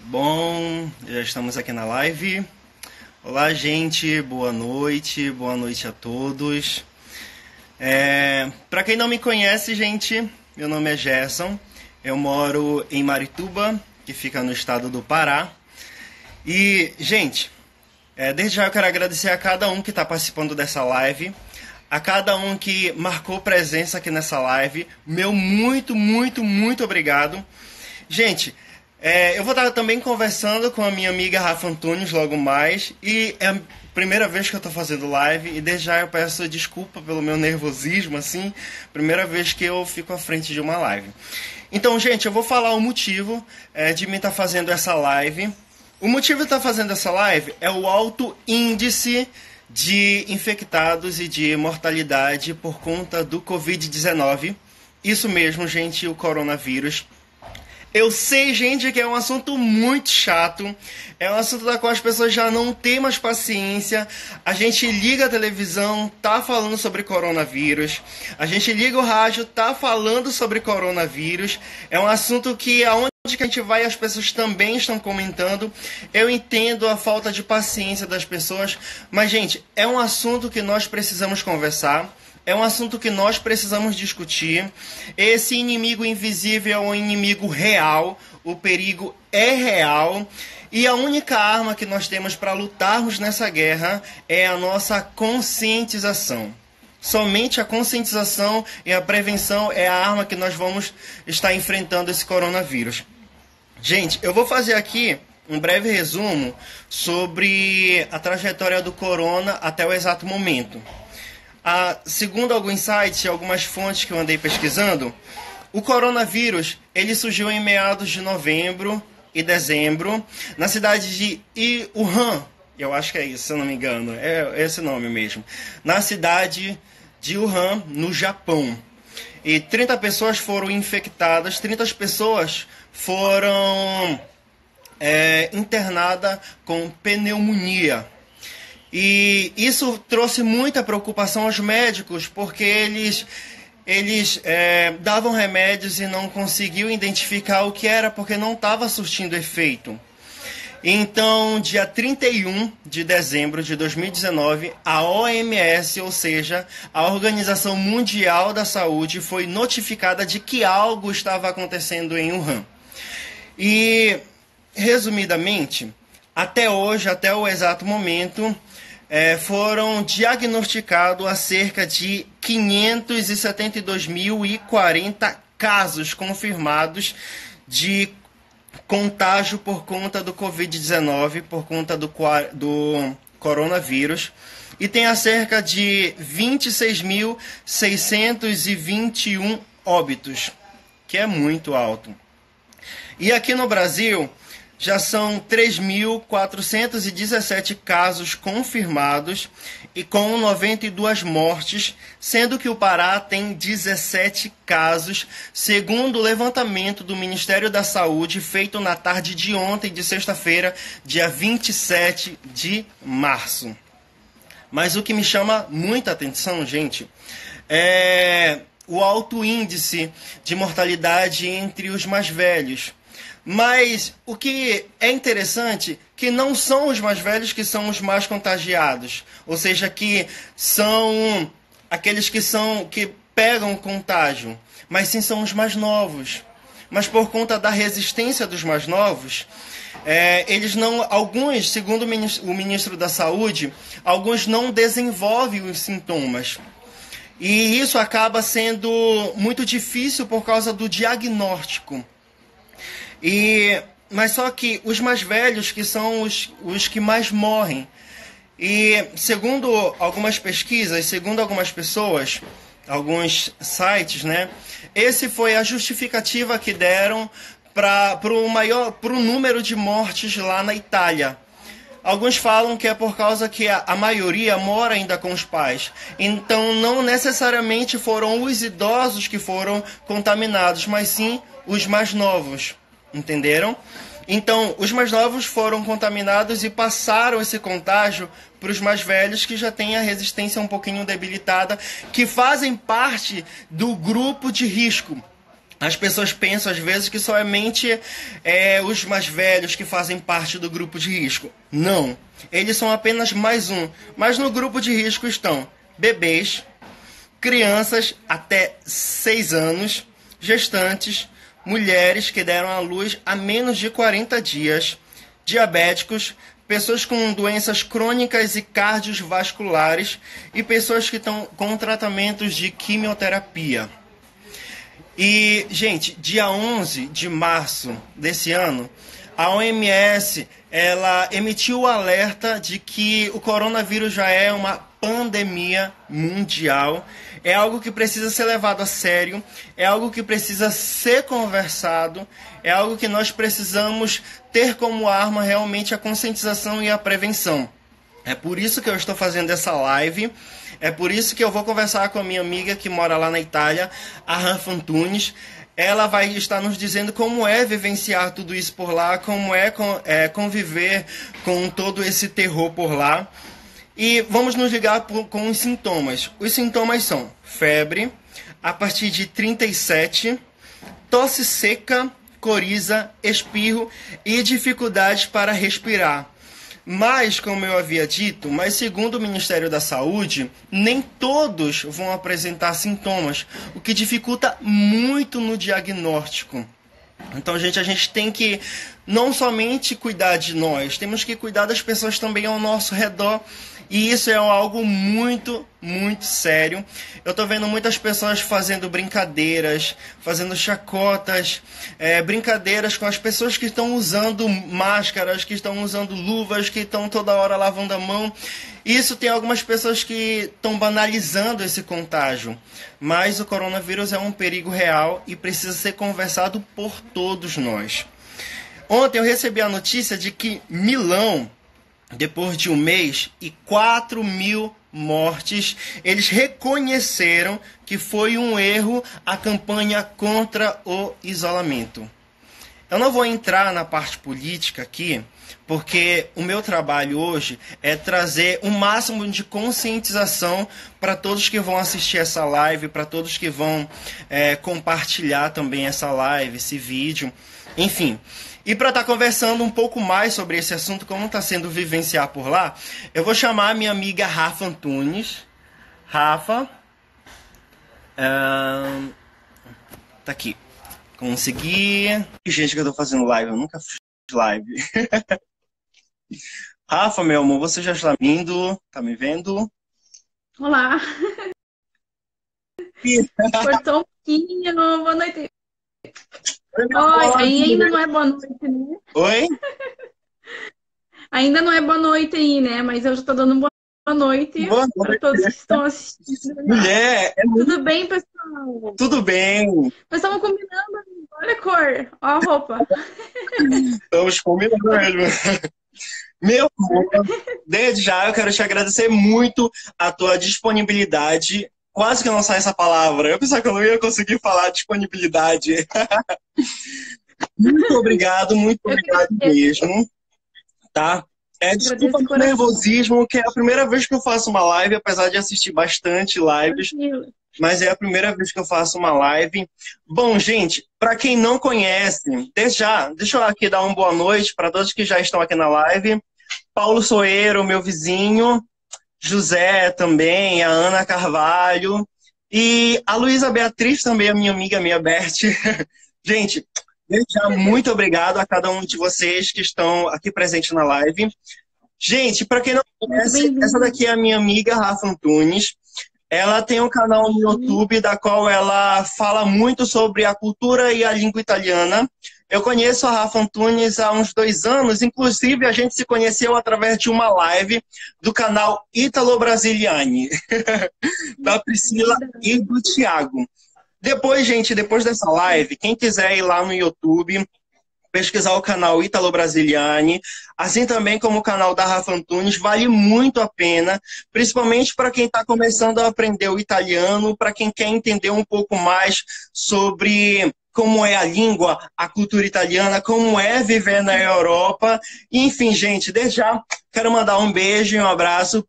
Bom, já estamos aqui na live. Olá, gente, boa noite a todos. Para quem não me conhece, gente, meu nome é Gerson, eu moro em Marituba, que fica no estado do Pará. E, gente, desde já eu quero agradecer a cada um que está participando dessa live, a cada um que marcou presença aqui nessa live. Meu muito obrigado. Gente, eu vou estar também conversando com a minha amiga Rafa Antunes logo mais. E é a primeira vez que eu estou fazendo live. E desde já eu peço desculpa pelo meu nervosismo, assim. Primeira vez que eu fico à frente de uma live. Então, gente, eu vou falar o motivo de mim estar fazendo essa live. O motivo de estar fazendo essa live é o alto índice de infectados e de mortalidade por conta do Covid-19. Isso mesmo, gente, o coronavírus. Eu sei, gente, que é um assunto muito chato, é um assunto da qual as pessoas já não têm mais paciência. A gente liga a televisão, tá falando sobre coronavírus. A gente liga o rádio, tá falando sobre coronavírus. É um assunto que aonde que a gente vai, as pessoas também estão comentando. Eu entendo a falta de paciência das pessoas, mas, gente, é um assunto que nós precisamos conversar. É um assunto que nós precisamos discutir. Esse inimigo invisível é um inimigo real. O perigo é real. E a única arma que nós temos para lutarmos nessa guerra é a nossa conscientização. Somente a conscientização e a prevenção é a arma que nós vamos estar enfrentando esse coronavírus. Gente, eu vou fazer aqui um breve resumo sobre a trajetória do corona até o exato momento. Segundo alguns sites e algumas fontes que eu andei pesquisando, o coronavírus ele surgiu em meados de novembro e dezembro na cidade de Wuhan. Eu acho que é isso, se eu não me engano. É esse nome mesmo. Na cidade de Wuhan, no Japão. E 30 pessoas foram infectadas, 30 pessoas foram internadas com pneumonia. E isso trouxe muita preocupação aos médicos, porque eles davam remédios e não conseguiam identificar o que era, porque não estava surtindo efeito. Então, dia 31 de dezembro de 2019, a OMS, ou seja, a Organização Mundial da Saúde, foi notificada de que algo estava acontecendo em Wuhan. E, resumidamente, até hoje, até o exato momento, foram diagnosticados cerca de 572.040 casos confirmados de contágio por conta do Covid-19, por conta do coronavírus, e tem cerca de 26.621 óbitos, que é muito alto. E aqui no Brasil já são 3.417 casos confirmados e com 92 mortes, sendo que o Pará tem 17 casos, segundo o levantamento do Ministério da Saúde, feito na tarde de ontem, de sexta-feira, dia 27 de março. Mas o que me chama muita atenção, gente, é o alto índice de mortalidade entre os mais velhos. Mas o que é interessante que não são os mais velhos que são os mais contagiados, ou seja, que são aqueles que pegam o contágio, mas sim são os mais novos. Mas por conta da resistência dos mais novos, eles não, alguns, segundo o ministro da Saúde, alguns não desenvolvem os sintomas. E isso acaba sendo muito difícil por causa do diagnóstico. Mas só que os mais velhos que são os que mais morrem. E segundo algumas pesquisas, segundo algumas pessoas, alguns sites, né, esse foi a justificativa que deram para o número de mortes lá na Itália. Alguns falam que é por causa que a maioria mora ainda com os pais. Então não necessariamente foram os idosos que foram contaminados, mas sim os mais novos. Entenderam? Então, os mais novos foram contaminados e passaram esse contágio para os mais velhos, que já têm a resistência um pouquinho debilitada, que fazem parte do grupo de risco. As pessoas pensam às vezes que somente os mais velhos que fazem parte do grupo de risco. Não, eles são apenas mais um. Mas no grupo de risco estão bebês, crianças até 6 anos, gestantes, mulheres que deram à luz há menos de 40 dias, diabéticos, pessoas com doenças crônicas e cardiovasculares e pessoas que estão com tratamentos de quimioterapia. E, gente, dia 11 de março desse ano, a OMS ela emitiu o alerta de que o coronavírus já é uma pandemia mundial, é algo que precisa ser levado a sério, é algo que precisa ser conversado, é algo que nós precisamos ter como arma realmente a conscientização e a prevenção. É por isso que eu estou fazendo essa live. É por isso que eu vou conversar com a minha amiga que mora lá na Itália, a Rafa Antunes. Ela vai estar nos dizendo como é vivenciar tudo isso por lá, como é conviver com todo esse terror por lá. E vamos nos ligar com os sintomas. Os sintomas são febre, a partir de 37, tosse seca, coriza, espirro e dificuldades para respirar. Mas, como eu havia dito, mas segundo o Ministério da Saúde, nem todos vão apresentar sintomas, o que dificulta muito no diagnóstico. Então, gente, a gente tem que não somente cuidar de nós, temos que cuidar das pessoas também ao nosso redor. E isso é algo muito, muito sério. Eu tô vendo muitas pessoas fazendo brincadeiras, fazendo chacotas, brincadeiras com as pessoas que estão usando máscaras, que estão usando luvas, que estão toda hora lavando a mão. Isso tem algumas pessoas que estão banalizando esse contágio. Mas o coronavírus é um perigo real e precisa ser conversado por todos nós. Ontem eu recebi a notícia de que Milão, depois de 1 mês e 4.000 mortes, eles reconheceram que foi um erro a campanha contra o isolamento. Eu não vou entrar na parte política aqui, porque o meu trabalho hoje é trazer o máximo de conscientização para todos que vão assistir essa live, para todos que vão compartilhar também essa live, esse vídeo, enfim. E para estar conversando um pouco mais sobre esse assunto, como está sendo vivenciar por lá, eu vou chamar a minha amiga Rafa Antunes. Rafa. Tá aqui. Consegui. Gente, que eu tô fazendo live, eu nunca fiz live. Rafa, meu amor, você já está vindo? Tá me vendo? Olá. Cortou um pouquinho. Boa noite. Oi, ainda não é boa noite, né? Oi? Ainda não é boa noite aí, né? Mas eu já tô dando boa noite para todos que estão assistindo. Mulher, Tudo bem, pessoal? Tudo bem. Nós estamos combinando. Olha a cor, olha a roupa. Estamos combinando mesmo. Meu amor, desde já eu quero te agradecer muito a tua disponibilidade. Quase que não sai essa palavra. Eu pensava que eu não ia conseguir falar disponibilidade. Muito obrigado mesmo. Tá? Desculpa o nervosismo, que é a primeira vez que eu faço uma live, apesar de assistir bastante lives. Mas é a primeira vez que eu faço uma live. Bom, gente, para quem não conhece, desde já, deixa eu aqui dar uma boa noite para todos que já estão aqui na live. Paulo Soeiro, meu vizinho. José também, a Ana Carvalho e a Luísa Beatriz também, a minha amiga, minha Bert. Gente, já muito obrigado a cada um de vocês que estão aqui presentes na live. Gente, para quem não conhece, essa daqui é a minha amiga Rafa Antunes. Ela tem um canal no YouTube da qual ela fala muito sobre a cultura e a língua italiana. Eu conheço a Rafa Antunes há uns 2 anos, inclusive a gente se conheceu através de uma live do canal Italo Brasiliani, da Priscila e do Thiago. Depois, gente, depois dessa live, quem quiser ir lá no YouTube, pesquisar o canal Italo Brasiliani, assim também como o canal da Rafa Antunes, vale muito a pena, principalmente para quem está começando a aprender o italiano, para quem quer entender um pouco mais sobre como é a língua, a cultura italiana, como é viver na Europa. E, enfim, gente, desde já quero mandar um beijo e um abraço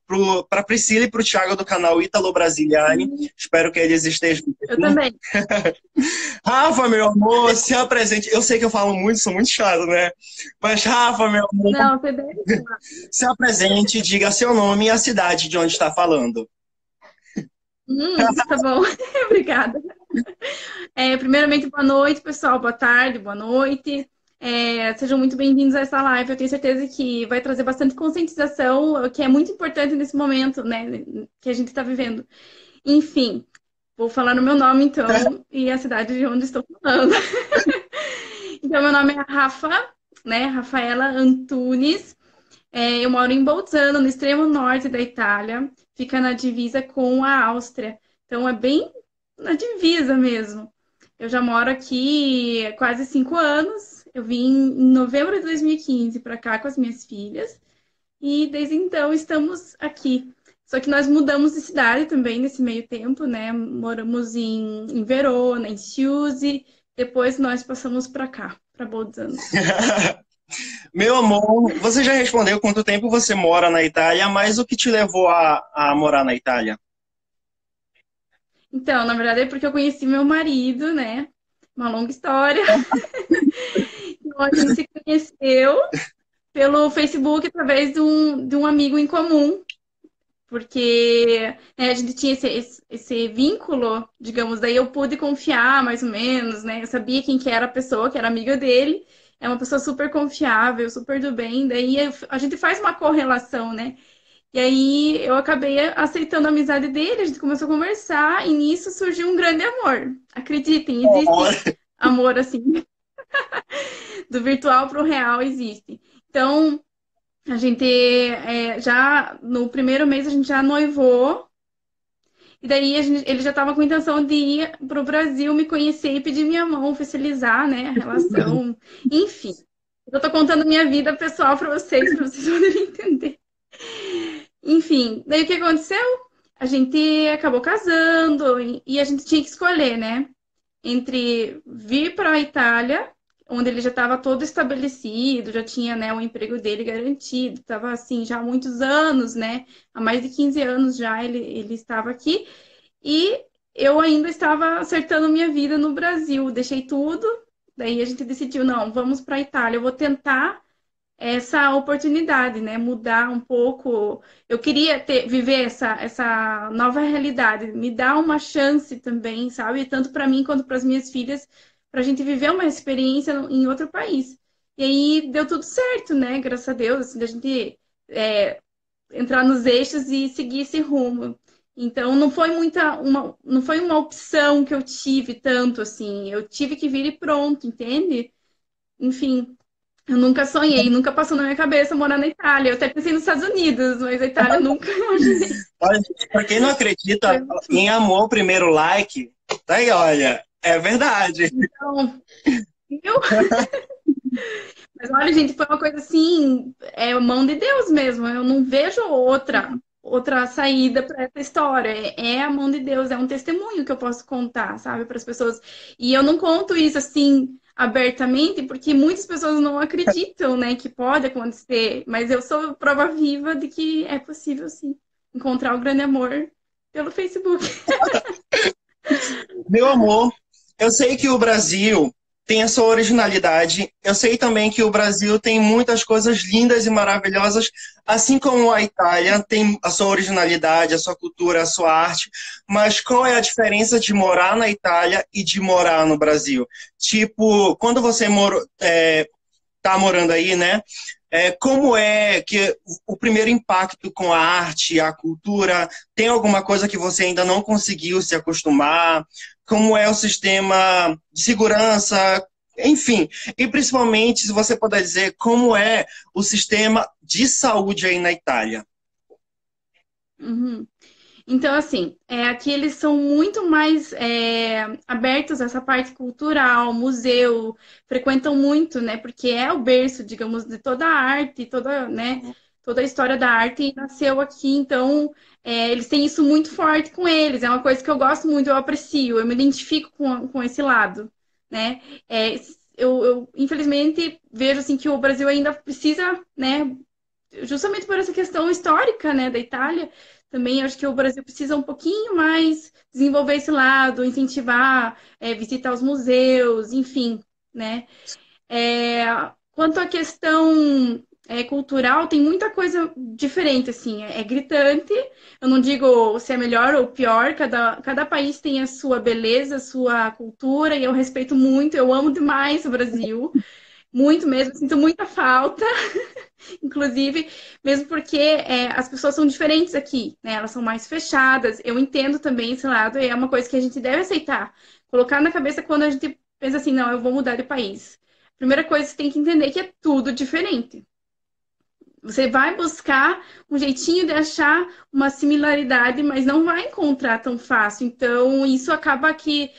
para Priscila e para o Thiago do canal Ítalo Brasiliani. Espero que eles estejam Eu bem. também. Rafa, meu amor, se apresente. Eu sei que eu falo muito, sou muito chato, né? Mas, Rafa, meu amor, Não, você deve falar. se apresente, diga seu nome e a cidade de onde está falando. Tá bom. Obrigada. Primeiramente, boa noite, pessoal. Boa tarde, boa noite. Sejam muito bem-vindos a essa live. Eu tenho certeza que vai trazer bastante conscientização, o que é muito importante nesse momento, né, que a gente está vivendo. Enfim, vou falar no meu nome, então, e a cidade de onde estou falando. Então, meu nome é Rafa, né, Rafaela Antunes. Eu moro em Bolzano, no extremo norte da Itália. Fica na divisa com a Áustria. Então, é bem na divisa mesmo. Eu já moro aqui há quase 5 anos. Eu vim em novembro de 2015 para cá com as minhas filhas. E desde então estamos aqui. Só que nós mudamos de cidade também nesse meio tempo, né? Moramos em Verona, em Chiusi. Depois nós passamos para cá, para Bolzano. Meu amor, você já respondeu quanto tempo você mora na Itália, mas o que te levou a morar na Itália? Então, na verdade é porque eu conheci meu marido, né? Uma longa história. Então, a gente se conheceu pelo Facebook através de um amigo em comum. Porque né, a gente tinha esse vínculo, digamos, daí eu pude confiar mais ou menos, né? Eu sabia quem que era a pessoa, que era amiga dele. É uma pessoa super confiável, super do bem. Daí a gente faz uma correlação, né? E aí eu acabei aceitando a amizade dele, a gente começou a conversar e nisso surgiu um grande amor. Acreditem, existe amor assim, do virtual para o real existe. Então, a gente já no primeiro mês a gente já noivou. E daí ele já estava com a intenção de ir para o Brasil me conhecer e pedir minha mão, oficializar, né, a relação. Enfim, eu estou contando minha vida pessoal para vocês poderem entender. Enfim, daí o que aconteceu? A gente acabou casando e a gente tinha que escolher, né? Entre vir para a Itália, onde ele já estava todo estabelecido, já tinha, né, o emprego dele garantido, estava assim já há muitos anos, né? Há mais de 15 anos já ele estava aqui. E eu ainda estava acertando minha vida no Brasil, deixei tudo. Daí a gente decidiu, não, vamos para a Itália. Eu vou tentar essa oportunidade, né? Mudar um pouco. Eu queria viver essa nova realidade, me dar uma chance também, sabe? Tanto para mim quanto para as minhas filhas, para a gente viver uma experiência em outro país. E aí deu tudo certo, né? Graças a Deus, assim, da gente entrar nos eixos e seguir esse rumo. Então não foi uma opção que eu tive tanto assim. Eu tive que vir e pronto, entende? Enfim, eu nunca sonhei, nunca passou na minha cabeça morar na Itália. Eu até pensei nos Estados Unidos, mas a Itália nunca imaginei. Olha, para quem não acredita em amor, o primeiro like, tá aí, olha, é verdade. Então, viu? Mas olha, gente, foi uma coisa assim, mão de Deus mesmo. Eu não vejo outra saída para essa história. É a mão de Deus, é um testemunho que eu posso contar, sabe, para as pessoas. E eu não conto isso assim abertamente, porque muitas pessoas não acreditam, né, que pode acontecer. Mas eu sou prova viva de que é possível, sim, encontrar o grande amor pelo Facebook. Meu amor, eu sei que o Brasil tem a sua originalidade. Eu sei também que o Brasil tem muitas coisas lindas e maravilhosas, assim como a Itália tem a sua originalidade, a sua cultura, a sua arte. Mas qual é a diferença de morar na Itália e de morar no Brasil? Tipo, quando você tá morando aí, né? Como é que o primeiro impacto com a arte, a cultura, tem alguma coisa que você ainda não conseguiu se acostumar? Como é o sistema de segurança? Enfim, e principalmente, se você puder dizer, como é o sistema de saúde aí na Itália? Uhum. Então, assim, aqui eles são muito mais abertos a essa parte cultural, museu, frequentam muito, né? Porque é o berço, digamos, de toda a arte, toda, né? Toda a história da arte nasceu aqui, então eles têm isso muito forte com eles. É uma coisa que eu gosto muito, eu aprecio, eu me identifico com esse lado, né? Eu infelizmente vejo assim que o Brasil ainda precisa, né, justamente por essa questão histórica, né, da Itália, também acho que o Brasil precisa um pouquinho mais desenvolver esse lado, incentivar, visitar os museus, enfim, né? É, quanto à questão cultural, tem muita coisa diferente, assim, é gritante. Eu não digo se é melhor ou pior, cada país tem a sua beleza, a sua cultura, e eu respeito muito, eu amo demais o Brasil, muito mesmo, sinto muita falta, inclusive, mesmo porque as pessoas são diferentes aqui, né? Elas são mais fechadas. Eu entendo também esse lado, e é uma coisa que a gente deve aceitar. Colocar na cabeça quando a gente pensa assim, não, eu vou mudar de país. Primeira coisa, você tem que entender que é tudo diferente. Você vai buscar um jeitinho de achar uma similaridade, mas não vai encontrar tão fácil. Então, isso acaba que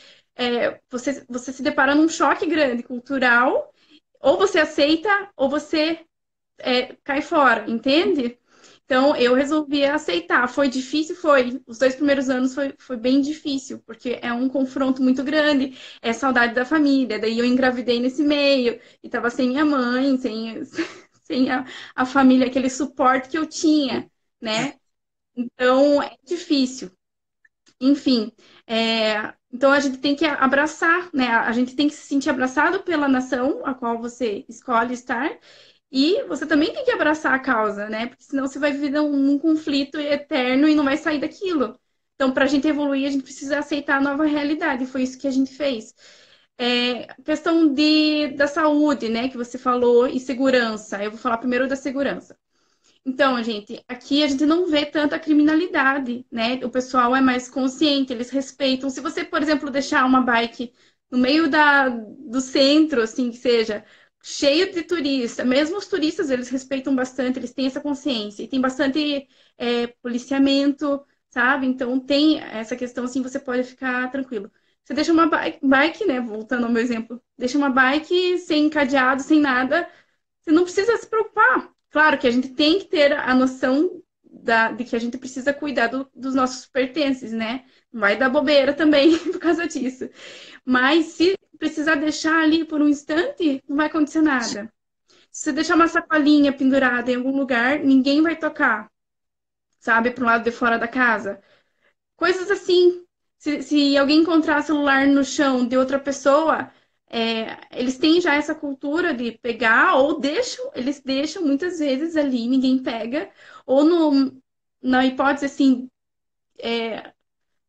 você se depara num choque grande cultural, ou você aceita, ou você cai fora, entende? Então, eu resolvi aceitar. Foi difícil? Foi. Os 2 primeiros anos foi bem difícil, porque é um confronto muito grande, é saudade da família. Daí eu engravidei nesse meio, e tava sem minha mãe, sem a família, aquele suporte que eu tinha, né? Então, é difícil. Enfim, então a gente tem que abraçar, né? A gente tem que se sentir abraçado pela nação a qual você escolhe estar, e você também tem que abraçar a causa, né? Porque senão você vai viver num conflito eterno e não vai sair daquilo. Então, para a gente evoluir, a gente precisa aceitar a nova realidade. E foi isso que a gente fez. Questão da saúde, né? Que você falou, e segurança. Eu vou falar primeiro da segurança. Então, gente, aqui a gente não vê tanta criminalidade, né? O pessoal é mais consciente, eles respeitam. Se você, por exemplo, deixar uma bike no meio do centro, assim, que seja, cheio de turista, mesmo os turistas, eles respeitam bastante, eles têm essa consciência. E tem bastante policiamento, sabe? Então, tem essa questão, assim, você pode ficar tranquilo. Você deixa uma bike, né? Voltando ao meu exemplo, deixa uma bike sem cadeado, sem nada, você não precisa se preocupar. Claro que a gente tem que ter a noção de que a gente precisa cuidar dos nossos pertences, né? Não vai dar bobeira também por causa disso. Mas se precisar deixar ali por um instante, não vai acontecer nada. Se você deixar uma sacolinha pendurada em algum lugar, ninguém vai tocar, sabe? Para o lado de fora da casa. Coisas assim. Se alguém encontrar celular no chão de outra pessoa, eles têm já essa cultura de pegar, ou eles deixam muitas vezes ali, ninguém pega, ou na hipótese assim,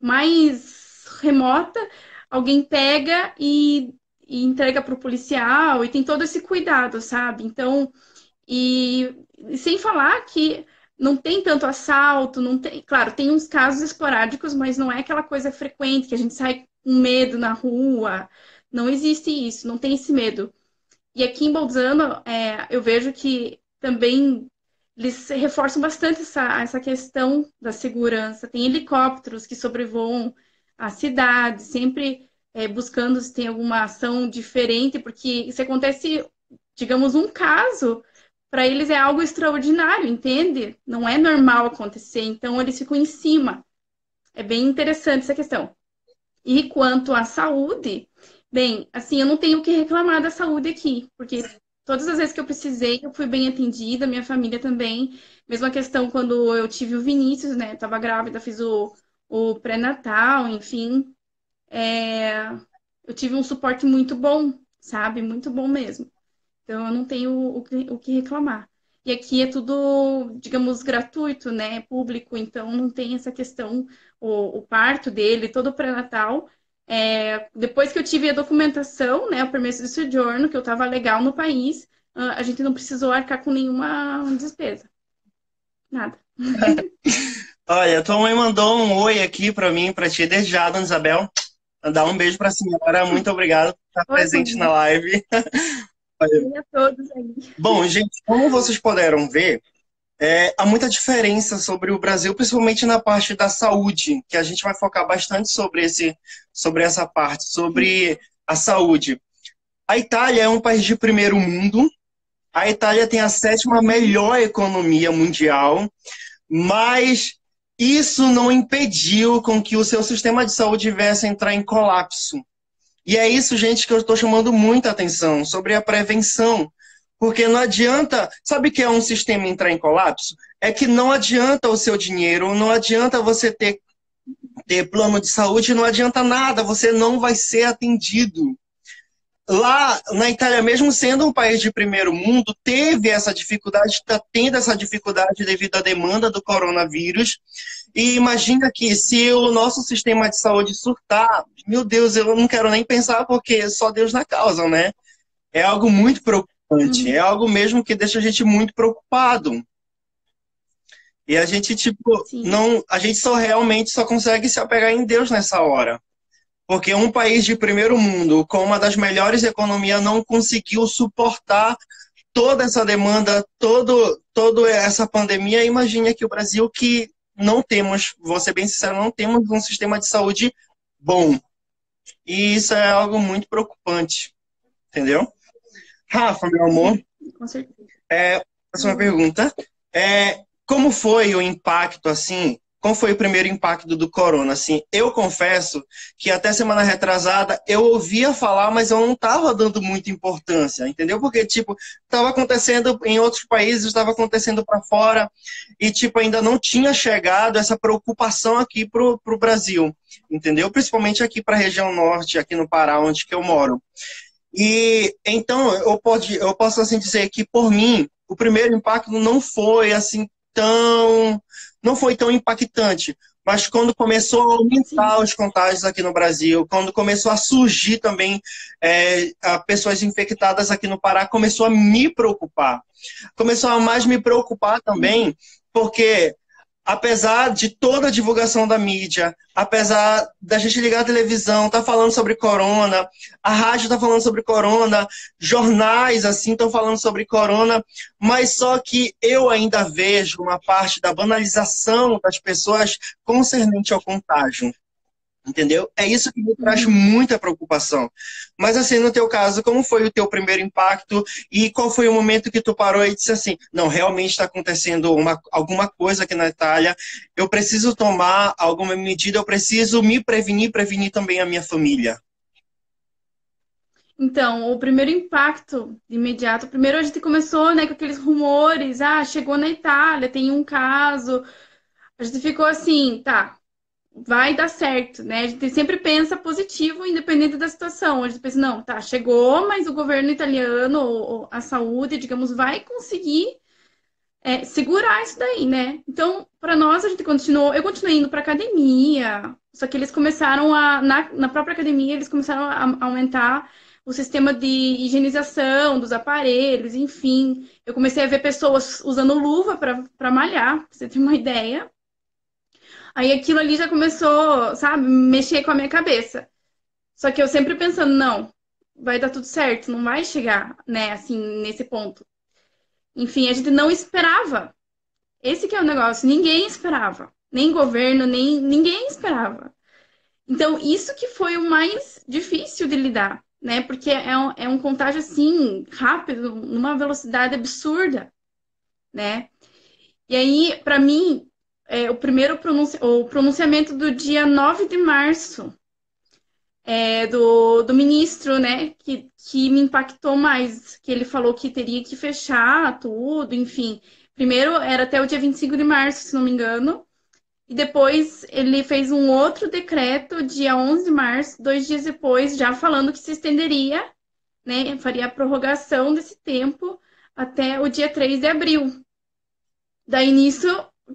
mais remota, alguém pega e entrega para o policial, e tem todo esse cuidado, sabe? Então, e sem falar que não tem tanto assalto, não tem, claro, tem uns casos esporádicos, mas não é aquela coisa frequente que a gente sai com medo na rua. Não existe isso, não tem esse medo. E aqui em Bolzano, eu vejo que também eles reforçam bastante essa questão da segurança. Tem helicópteros que sobrevoam a cidade, sempre buscando se tem alguma ação diferente, porque se acontece, digamos, um caso, para eles é algo extraordinário, entende? Não é normal acontecer, então eles ficam em cima. É bem interessante essa questão. E quanto à saúde, bem, assim, eu não tenho o que reclamar da saúde aqui, porque todas as vezes que eu precisei, eu fui bem atendida, minha família também. Mesma questão quando eu tive o Vinícius, né? Tava grávida, fiz o pré-natal, enfim. É, eu tive um suporte muito bom, sabe? Muito bom mesmo. Então, eu não tenho o que reclamar. E aqui é tudo, digamos, gratuito, né? Público, então não tem essa questão, o parto dele, todo o pré-natal. Depois que eu tive a documentação, né, o permesso de sojourno, que eu estava legal no país, a gente não precisou arcar com nenhuma despesa. Nada. Olha, tua mãe mandou um oi aqui pra mim, pra ti, desde já, dona Isabel. Mandar um beijo pra senhora, muito obrigado por estar Oi, presente mãe. na live. Oi a todos aí. Bom, gente, como vocês puderam ver, há muita diferença sobre o Brasil, principalmente na parte da saúde, que a gente vai focar bastante sobre essa parte, sobre a saúde. A Itália é um país de primeiro mundo, a Itália tem a sétima melhor economia mundial, mas isso não impediu com que o seu sistema de saúde viesse a entrar em colapso. E é isso, gente, que eu estou chamando muita atenção sobre a prevenção. Porque não adianta, sabe que é um sistema entrar em colapso? É que não adianta o seu dinheiro, não adianta você ter plano de saúde, não adianta nada, você não vai ser atendido. Lá na Itália, mesmo sendo um país de primeiro mundo, teve essa dificuldade, está tendo essa dificuldade devido à demanda do coronavírus. E imagina que se o nosso sistema de saúde surtar, meu Deus, eu não quero nem pensar, porque só Deus na causa, né? É algo muito preocupante, é Uhum. algo mesmo que deixa a gente muito preocupado. E a gente, tipo, Sim, não, a gente só realmente só consegue se apegar em Deus nessa hora. Porque um país de primeiro mundo, com uma das melhores economias, não conseguiu suportar toda essa demanda, toda essa pandemia. Imagine aqui o Brasil que não temos, vou ser bem sincero, não temos um sistema de saúde bom. E isso é algo muito preocupante, entendeu? Rafa, meu amor, sim, com certeza. próxima pergunta. Como foi o impacto, assim, qual foi o primeiro impacto do corona? Assim, eu confesso que até semana retrasada eu ouvia falar, mas eu não estava dando muita importância, entendeu? Porque, tipo, estava acontecendo em outros países, estava acontecendo para fora, e, tipo, ainda não tinha chegado essa preocupação aqui pro Brasil, entendeu? Principalmente aqui para a região norte, aqui no Pará, onde que eu moro. E então eu posso assim dizer que por mim o primeiro impacto não foi assim tão não foi tão impactante, mas quando começou a aumentar Sim. os contágios aqui no Brasil, quando começou a surgir também pessoas infectadas aqui no Pará, começou a me preocupar. Começou a mais me preocupar Uhum. também, porque apesar de toda a divulgação da mídia, apesar da gente ligar a televisão, tá falando sobre corona, a rádio tá falando sobre corona, jornais assim estão falando sobre corona, mas só que eu ainda vejo uma parte da banalização das pessoas concernente ao contágio. Entendeu? É isso que me traz Uhum. muita preocupação. Mas assim, no teu caso, como foi o teu primeiro impacto e qual foi o momento que tu parou e disse assim, não, realmente está acontecendo alguma coisa aqui na Itália, eu preciso tomar alguma medida, eu preciso me prevenir, prevenir também a minha família. Então, o primeiro impacto de imediato, primeiro a gente começou, né, com aqueles rumores, ah, chegou na Itália, tem um caso. A gente ficou assim, tá, vai dar certo, né? A gente sempre pensa positivo, independente da situação. A gente pensa, não, tá, chegou, mas o governo italiano, ou a saúde, digamos, vai conseguir segurar isso daí, né? Então, para nós, a gente continuou, eu continuei indo para academia, só que eles começaram na própria academia, eles começaram a aumentar o sistema de higienização dos aparelhos, enfim. Eu comecei a ver pessoas usando luva para malhar, pra você ter uma ideia. Aí aquilo ali já começou, sabe, mexer com a minha cabeça. Só que eu sempre pensando, não, vai dar tudo certo, não vai chegar, né, assim, nesse ponto. Enfim, a gente não esperava. Esse que é o negócio, ninguém esperava. Nem governo, nem ninguém esperava. Então, isso que foi o mais difícil de lidar, né? Porque é um contágio assim, rápido, numa velocidade absurda, né? E aí, para mim, o primeiro o pronunciamento do dia 9 de março do ministro, né? Que me impactou mais, que ele falou que teria que fechar tudo, enfim. Primeiro era até o dia 25 de março, se não me engano. E depois ele fez um outro decreto, dia 11 de março, 2 dias depois, já falando que se estenderia, né? Faria a prorrogação desse tempo até o dia 3 de abril. Daí nisso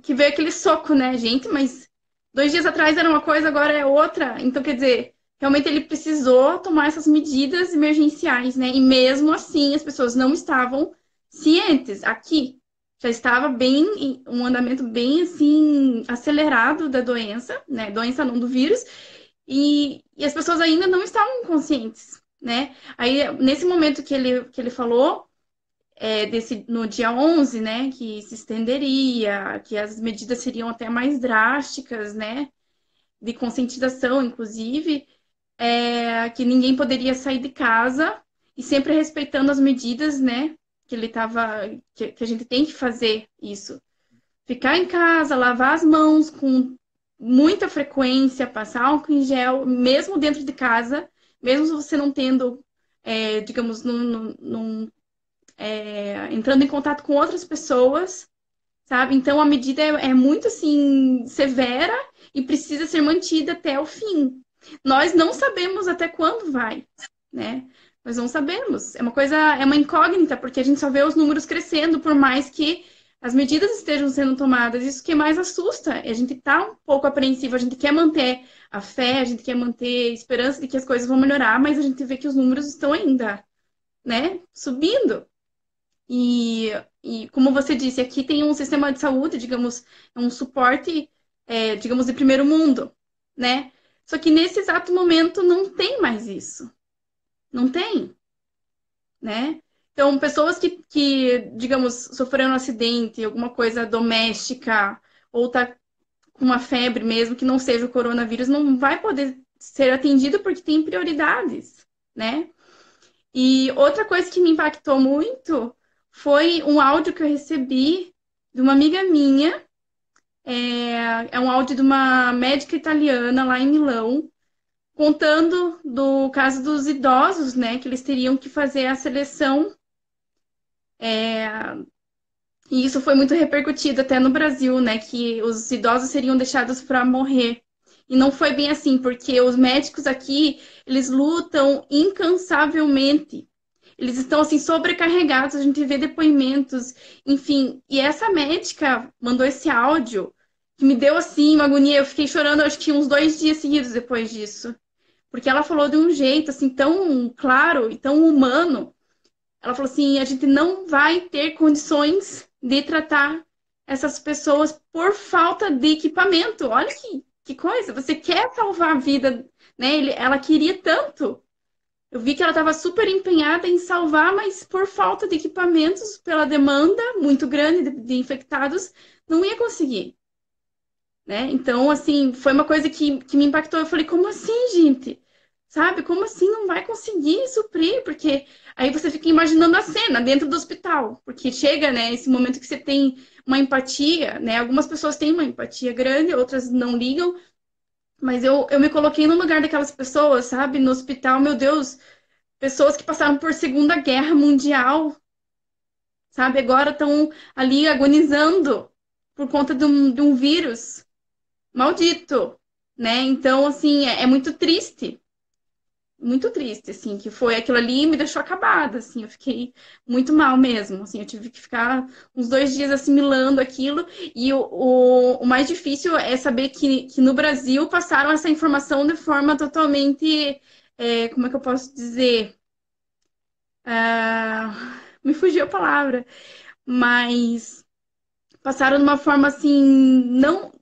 que veio aquele soco, né, gente? Mas 2 dias atrás era uma coisa, agora é outra. Então, quer dizer, realmente ele precisou tomar essas medidas emergenciais, né? E mesmo assim as pessoas não estavam cientes. Aqui já estava bem, um andamento bem assim acelerado da doença, né? Doença não do vírus, e as pessoas ainda não estavam conscientes, né? Aí, nesse momento que ele falou no dia 11, né, que se estenderia, que as medidas seriam até mais drásticas, né, de conscientização, inclusive, que ninguém poderia sair de casa e sempre respeitando as medidas, né, que ele tava, que a gente tem que fazer isso. Ficar em casa, lavar as mãos com muita frequência, passar álcool em gel, mesmo dentro de casa, mesmo você não tendo, digamos, entrando em contato com outras pessoas, sabe? Então a medida é muito assim severa e precisa ser mantida até o fim. Nós não sabemos até quando vai, né? Nós não sabemos. É uma coisa, é uma incógnita, porque a gente só vê os números crescendo, por mais que as medidas estejam sendo tomadas. Isso que mais assusta. A gente está um pouco apreensivo, a gente quer manter a fé, a gente quer manter a esperança de que as coisas vão melhorar, mas a gente vê que os números estão ainda, né, subindo. E como você disse, aqui tem um sistema de saúde, digamos, um suporte, digamos, de primeiro mundo, né? Só que nesse exato momento não tem mais isso. Não tem, né? Então, pessoas digamos, sofreram um acidente, alguma coisa doméstica, ou tá com uma febre mesmo, que não seja o coronavírus, não vai poder ser atendido porque tem prioridades, né? E outra coisa que me impactou muito foi um áudio que eu recebi de uma amiga minha. É um áudio de uma médica italiana lá em Milão, contando do caso dos idosos, né? Que eles teriam que fazer a seleção. E isso foi muito repercutido até no Brasil, né? Que os idosos seriam deixados para morrer. E não foi bem assim, porque os médicos aqui, eles lutam incansavelmente. Eles estão assim sobrecarregados, a gente vê depoimentos, enfim. E essa médica mandou esse áudio que me deu assim uma agonia. Eu fiquei chorando, acho que uns 2 dias seguidos depois disso, porque ela falou de um jeito assim tão claro e tão humano. Ela falou assim: a gente não vai ter condições de tratar essas pessoas por falta de equipamento. Olha que coisa! Você quer salvar a vida, né? Ela queria tanto. Eu vi que ela estava super empenhada em salvar, mas por falta de equipamentos, pela demanda muito grande de infectados, não ia conseguir, né? Então, assim, foi uma coisa que me impactou. Eu falei, como assim, gente? Sabe? Como assim não vai conseguir suprir? Porque aí você fica imaginando a cena dentro do hospital. Porque chega, né, esse momento que você tem uma empatia, né? Algumas pessoas têm uma empatia grande, outras não ligam. Mas eu me coloquei no lugar daquelas pessoas, sabe? No hospital, meu Deus, pessoas que passaram por Segunda Guerra Mundial, sabe? Agora estão ali agonizando por conta de um vírus maldito, né? Então, assim, é muito triste, assim, que foi aquilo ali e me deixou acabada, assim, eu fiquei muito mal mesmo, assim, eu tive que ficar uns 2 dias assimilando aquilo, e o mais difícil é saber que no Brasil passaram essa informação de forma totalmente, como é que eu posso dizer? Me fugiu a palavra, mas passaram de uma forma assim, não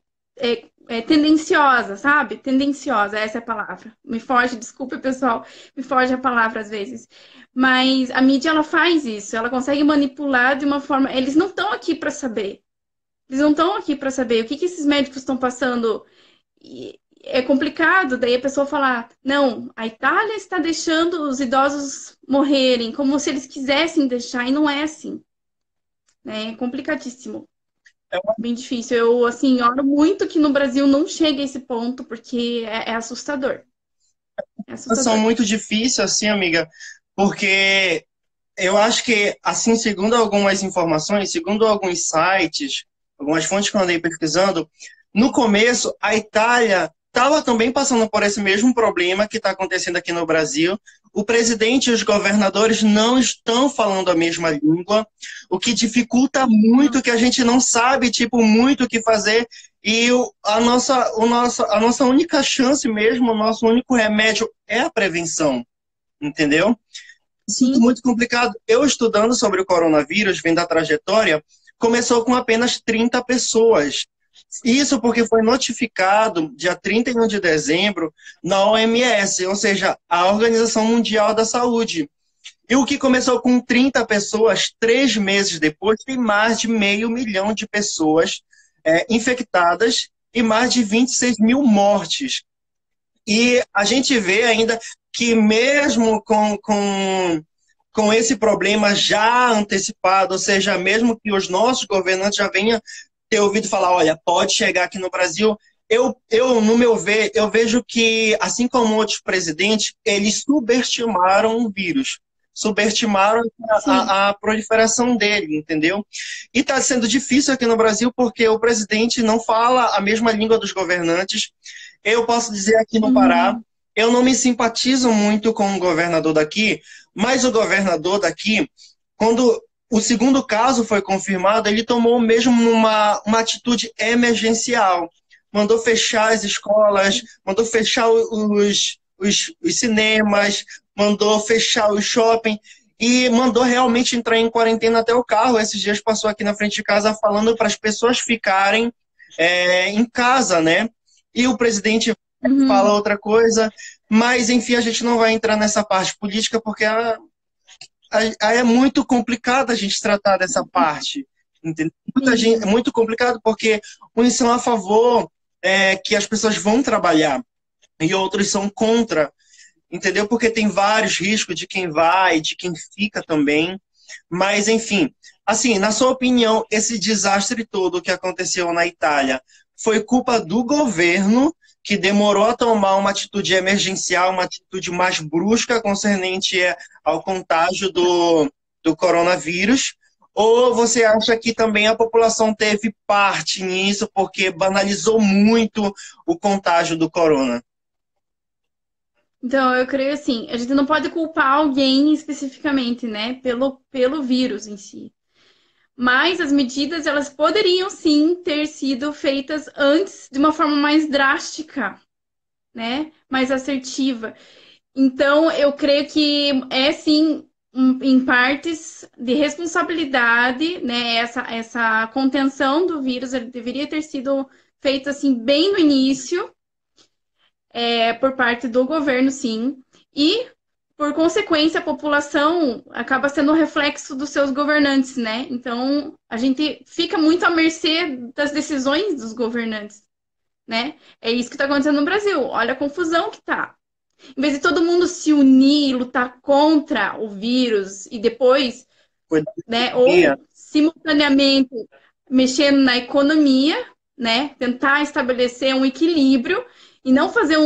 tendenciosa, sabe? Tendenciosa, essa é a palavra. Me foge, desculpa, pessoal, me foge a palavra às vezes. Mas a mídia, ela faz isso, ela consegue manipular de uma forma. Eles não estão aqui para saber. Eles não estão aqui para saber o que esses médicos estão passando. E é complicado, daí a pessoa falar, não, a Itália está deixando os idosos morrerem, como se eles quisessem deixar, e não é assim, né? É complicadíssimo. É uma Bem difícil. Eu, assim, oro muito que no Brasil não chegue a esse ponto, porque é assustador. É situação assustador. muito difícil, assim, amiga, porque eu acho que, assim, segundo algumas informações, segundo alguns sites, algumas fontes que eu andei pesquisando, no começo, a Itália estava também passando por esse mesmo problema que está acontecendo aqui no Brasil. O presidente e os governadores não estão falando a mesma língua, o que dificulta muito, que a gente não sabe, tipo, muito o que fazer. E a nossa única chance mesmo, o nosso único remédio é a prevenção, entendeu? Sinto Sim, muito complicado. Eu estudando sobre o coronavírus, vendo a trajetória, começou com apenas 30 pessoas. Isso porque foi notificado dia 31 de dezembro na OMS, ou seja, a Organização Mundial da Saúde. E o que começou com 30 pessoas, 3 meses depois, tem mais de 500 mil de pessoas infectadas e mais de 26 mil mortes. E a gente vê ainda que mesmo com esse problema já antecipado, ou seja, mesmo que os nossos governantes já venham ter ouvido falar, olha, pode chegar aqui no Brasil, no meu ver, eu vejo que, assim como outros presidentes, eles subestimaram o vírus. Subestimaram Sim. a proliferação dele, entendeu? E está sendo difícil aqui no Brasil porque o presidente não fala a mesma língua dos governantes. Eu posso dizer aqui no Pará, Uhum. eu não me simpatizo muito com o governador daqui, mas o governador daqui, quando o segundo caso foi confirmado, ele tomou mesmo uma atitude emergencial. Mandou fechar as escolas, mandou fechar os cinemas, mandou fechar o shopping e mandou realmente entrar em quarentena até o carro. Esses dias passou aqui na frente de casa falando para as pessoas ficarem em casa, né? E o presidente fala Uhum. outra coisa, mas enfim, a gente não vai entrar nessa parte política porque é muito complicado a gente tratar dessa parte. Entendeu? É Sim. muito complicado porque uns são a favor que as pessoas vão trabalhar e outros são contra, entendeu? Porque tem vários riscos de quem vai, de quem fica também. Mas, enfim, assim, na sua opinião, esse desastre todo que aconteceu na Itália foi culpa do governo que demorou a tomar uma atitude emergencial, uma atitude mais brusca concernente ao contágio do coronavírus? Ou você acha que também a população teve parte nisso porque banalizou muito o contágio do corona? Então, eu creio assim, a gente não pode culpar alguém especificamente, né, pelo vírus em si. Mas as medidas, elas poderiam sim ter sido feitas antes de uma forma mais drástica, né, mais assertiva. Então, eu creio que é sim, em partes de responsabilidade, né, essa contenção do vírus, ele deveria ter sido feita assim bem no início, por parte do governo, sim. E, por consequência, a população acaba sendo um reflexo dos seus governantes, né? Então, a gente fica muito à mercê das decisões dos governantes, né? É isso que está acontecendo no Brasil. Olha a confusão que tá. Em vez de todo mundo se unir, lutar contra o vírus e depois, Foi né, ou simultaneamente mexendo na economia, né, tentar estabelecer um equilíbrio e não fazer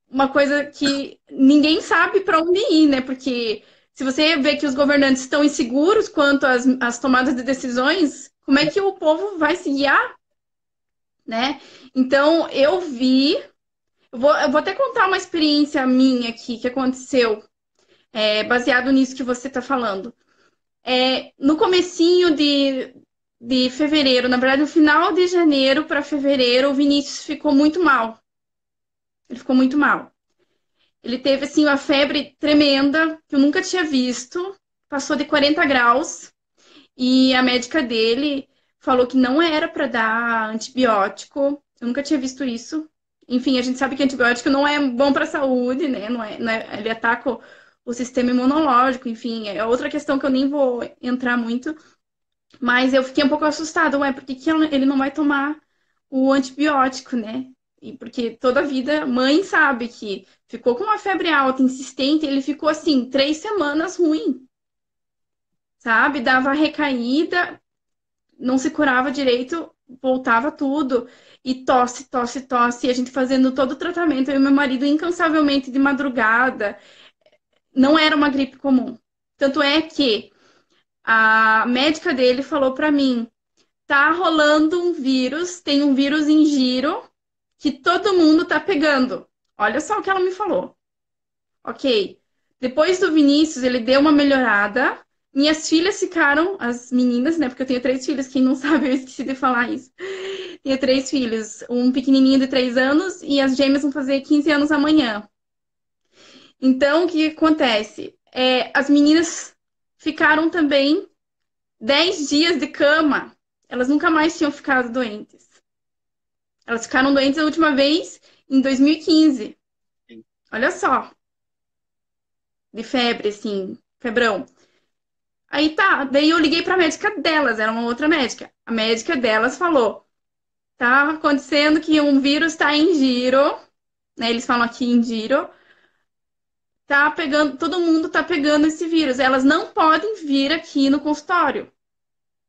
uma coisa que ninguém sabe para onde ir, né? Porque se você vê que os governantes estão inseguros quanto às tomadas de decisões, como é que o povo vai se guiar, né? Então, eu vou até contar uma experiência minha aqui que aconteceu, baseado nisso que você está falando. No comecinho de fevereiro, na verdade, no final de janeiro para fevereiro, o Vinícius ficou muito mal. Ele ficou muito mal. Ele teve, assim, uma febre tremenda, que eu nunca tinha visto. Passou de 40 graus. E a médica dele falou que não era para dar antibiótico. Eu nunca tinha visto isso. Enfim, a gente sabe que antibiótico não é bom para a saúde, né? Ele ataca o sistema imunológico, enfim, é outra questão que eu nem vou entrar muito. Mas eu fiquei um pouco assustada, ué, por que que ele não vai tomar o antibiótico, né? E porque toda a vida, mãe sabe que ficou com uma febre alta, insistente, ele ficou assim, 3 semanas ruim, sabe? Dava recaída, não se curava direito, voltava tudo. E tosse, tosse, tosse, e a gente fazendo todo o tratamento, eu e meu marido incansavelmente de madrugada. Não era uma gripe comum. Tanto é que a médica dele falou para mim: tá rolando um vírus, tem um vírus em giro que todo mundo tá pegando. Olha só o que ela me falou. Ok. Depois do Vinícius, ele deu uma melhorada. Minhas filhas ficaram, as meninas, né? Porque eu tenho 3 filhos, quem não sabe, eu esqueci de falar isso. Tenho 3 filhos, um pequenininho de 3 anos e as gêmeas vão fazer 15 anos amanhã. Então, o que acontece? As meninas ficaram também 10 dias de cama. Elas nunca mais tinham ficado doentes. Elas ficaram doentes a última vez em 2015. Olha só, de febre, assim, febrão. Aí tá, daí eu liguei pra médica delas, era uma outra médica. A médica delas falou: tá acontecendo que um vírus tá em giro, né? Eles falam aqui em giro, tá pegando, todo mundo tá pegando esse vírus. Elas não podem vir aqui no consultório.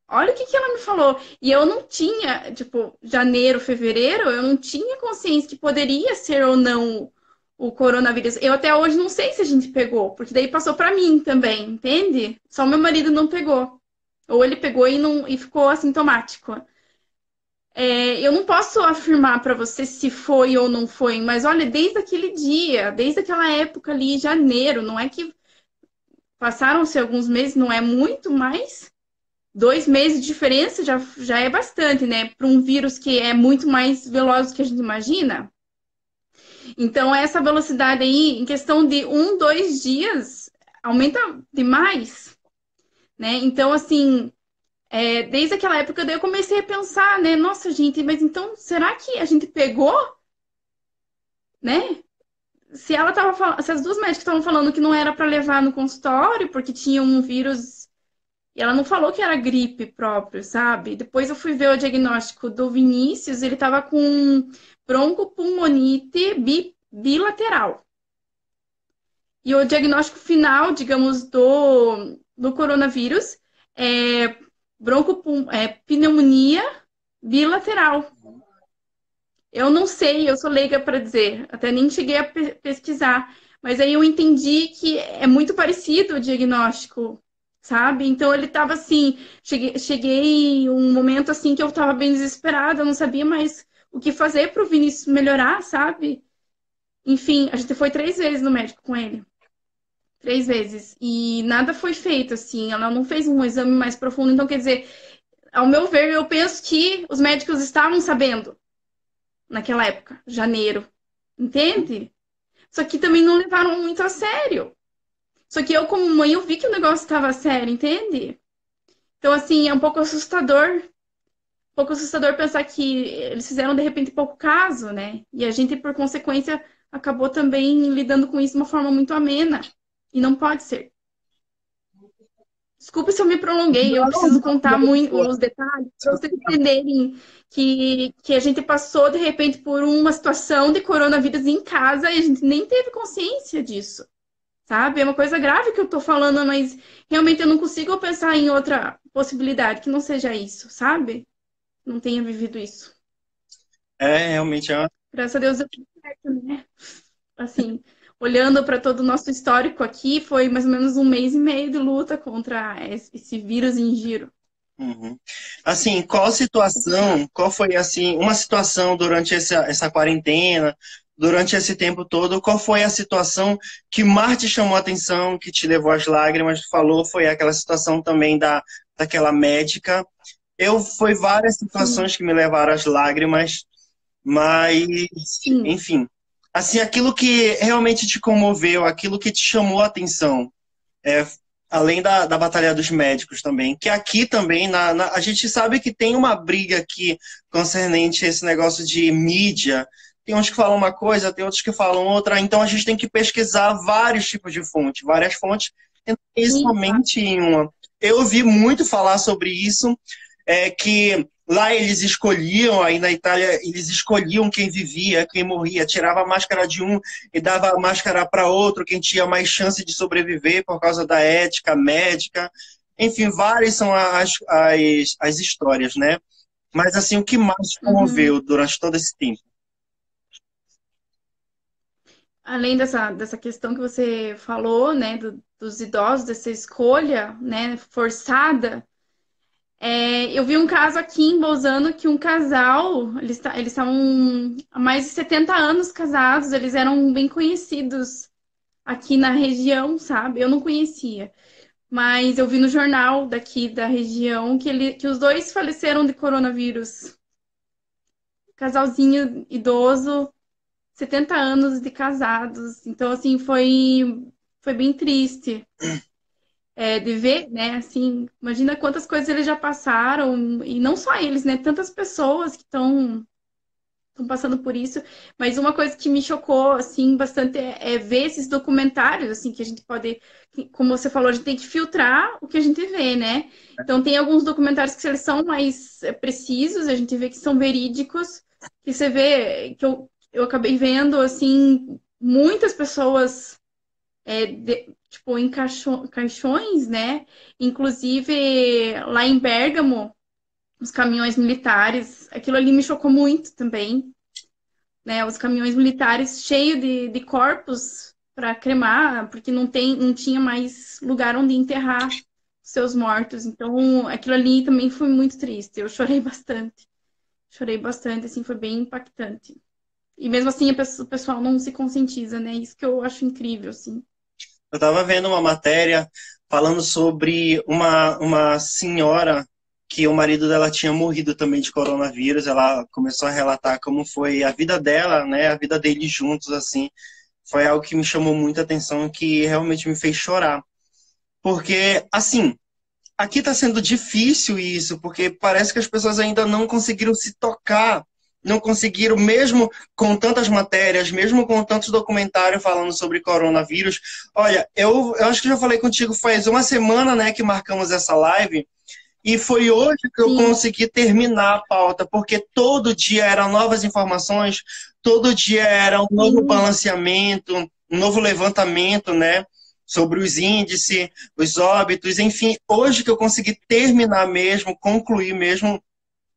Olha o que que ela me falou. E eu não tinha, tipo, janeiro, fevereiro, eu não tinha consciência que poderia ser ou não o coronavírus. Eu até hoje não sei se a gente pegou, porque daí passou pra mim também, entende? Só meu marido não pegou. Ou ele pegou e não e ficou assintomático. É, eu não posso afirmar pra você se foi ou não foi, mas olha, desde aquele dia, desde aquela época ali, janeiro, não é que passaram-se alguns meses, não é muito, mas 2 meses de diferença já é bastante, né? Para um vírus que é muito mais veloz do que a gente imagina. Então, essa velocidade aí, em questão de 2 dias, aumenta demais, né? Então, assim, desde aquela época daí eu comecei a pensar, né? Nossa, gente, mas então, será que a gente pegou, né? Se as duas médicas estavam falando que não era para levar no consultório, porque tinha um vírus. E ela não falou que era gripe próprio, sabe? Depois eu fui ver o diagnóstico do Vinícius, ele estava com broncopulmonite bilateral. E o diagnóstico final, digamos, do coronavírus é pneumonia bilateral. Eu não sei, eu sou leiga para dizer, até nem cheguei a pesquisar, mas aí eu entendi que é muito parecido o diagnóstico, sabe? Então ele estava assim, cheguei um momento assim que eu estava bem desesperada, eu não sabia mais o que fazer para o Vinícius melhorar, sabe? Enfim, a gente foi 3 vezes no médico com ele, 3 vezes, e nada foi feito assim, ela não fez um exame mais profundo, então quer dizer, ao meu ver, eu penso que os médicos estavam sabendo naquela época, janeiro. Entende? Só que também não levaram muito a sério. Só que eu, como mãe, eu vi que o negócio estava sério, entende? Então, assim, é um pouco assustador. Um pouco assustador pensar que eles fizeram, de repente, pouco caso, né? E a gente, por consequência, acabou também lidando com isso de uma forma muito amena. E não pode ser. Desculpa se eu me prolonguei, eu Não, preciso contar não, muito os detalhes para vocês entenderem que a gente passou, de repente, por uma situação de coronavírus em casa e a gente nem teve consciência disso, sabe? É uma coisa grave que eu tô falando, mas realmente eu não consigo pensar em outra possibilidade que não seja isso, sabe? Não tenha vivido isso. realmente é uma... Graças a Deus deu tudo certo, né? Assim, olhando para todo o nosso histórico aqui, foi mais ou menos 1 mês e meio de luta contra esse vírus em giro. Uhum. Assim, qual situação, qual foi assim, uma situação durante essa quarentena, durante esse tempo todo, qual foi a situação que mais te chamou a atenção, que te levou às lágrimas? Tu falou, foi aquela situação também daquela médica. Foi várias Sim, situações que me levaram às lágrimas, mas, sim. enfim, assim, aquilo que realmente te comoveu, aquilo que te chamou a atenção. É, além da Batalha dos Médicos também, que aqui também, a gente sabe que tem uma briga aqui concernente a esse negócio de mídia. Tem uns que falam uma coisa, tem outros que falam outra, então a gente tem que pesquisar vários tipos de fonte, várias fontes, e não é somente em uma. Eu ouvi muito falar sobre isso, que lá eles escolhiam, aí na Itália, eles escolhiam quem vivia, quem morria, tirava a máscara de um e dava a máscara para outro, quem tinha mais chance de sobreviver por causa da ética médica. Enfim, várias são as histórias, né? Mas, assim, o que mais te Uhum. comoveu durante todo esse tempo? Além dessa questão que você falou, né, dos idosos, dessa escolha, né, forçada, eu vi um caso aqui em Bolzano que um casal, eles estavam há mais de 70 anos casados, eles eram bem conhecidos aqui na região, sabe? Eu não conhecia, mas eu vi no jornal daqui da região que os dois faleceram de coronavírus. Casalzinho idoso, 70 anos de casados. Então, assim, foi bem triste de ver, né? Assim, imagina quantas coisas eles já passaram, e não só eles, né? Tantas pessoas que estão passando por isso. Mas uma coisa que me chocou, assim, bastante é ver esses documentários, assim, que a gente pode, como você falou, a gente tem que filtrar o que a gente vê, né? Então, tem alguns documentários que eles são mais precisos, a gente vê que são verídicos, que você vê, que eu acabei vendo, assim, muitas pessoas. tipo, em caixões, né? Inclusive, lá em Bérgamo, os caminhões militares, aquilo ali me chocou muito também, né? Os caminhões militares cheios de corpos para cremar, porque não tinha mais lugar onde enterrar os seus mortos. Então, aquilo ali também foi muito triste. Eu chorei bastante. Chorei bastante, assim, foi bem impactante. E mesmo assim, o pessoal não se conscientiza, né? Isso que eu acho incrível, assim. Eu estava vendo uma matéria falando sobre uma senhora que o marido dela tinha morrido também de coronavírus. Ela começou a relatar como foi a vida dela, né, a vida deles juntos, assim. Foi algo que me chamou muita atenção, que realmente me fez chorar. Porque, assim, aqui está sendo difícil isso, porque parece que as pessoas ainda não conseguiram se tocar, não conseguiram, mesmo com tantas matérias, mesmo com tantos documentários falando sobre coronavírus. Olha, eu acho que já falei contigo faz uma semana, né, que marcamos essa live, e foi hoje que eu Sim. consegui terminar a pauta, porque todo dia eram novas informações, todo dia era um novo Sim. balanceamento, um novo levantamento, né? Sobre os índices, os óbitos, enfim, hoje que eu consegui terminar mesmo, concluir mesmo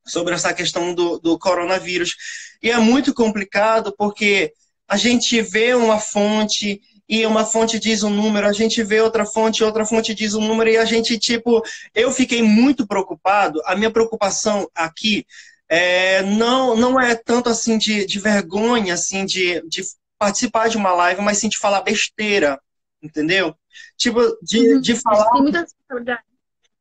sobre essa questão do coronavírus. E é muito complicado porque a gente vê uma fonte e uma fonte diz um número, a gente vê outra fonte diz um número, e a gente, tipo, eu fiquei muito preocupado. A minha preocupação aqui não é tanto assim de vergonha, assim, de participar de uma live, mas sim de falar besteira, entendeu? Tipo, Uhum. A gente tem muita responsabilidade.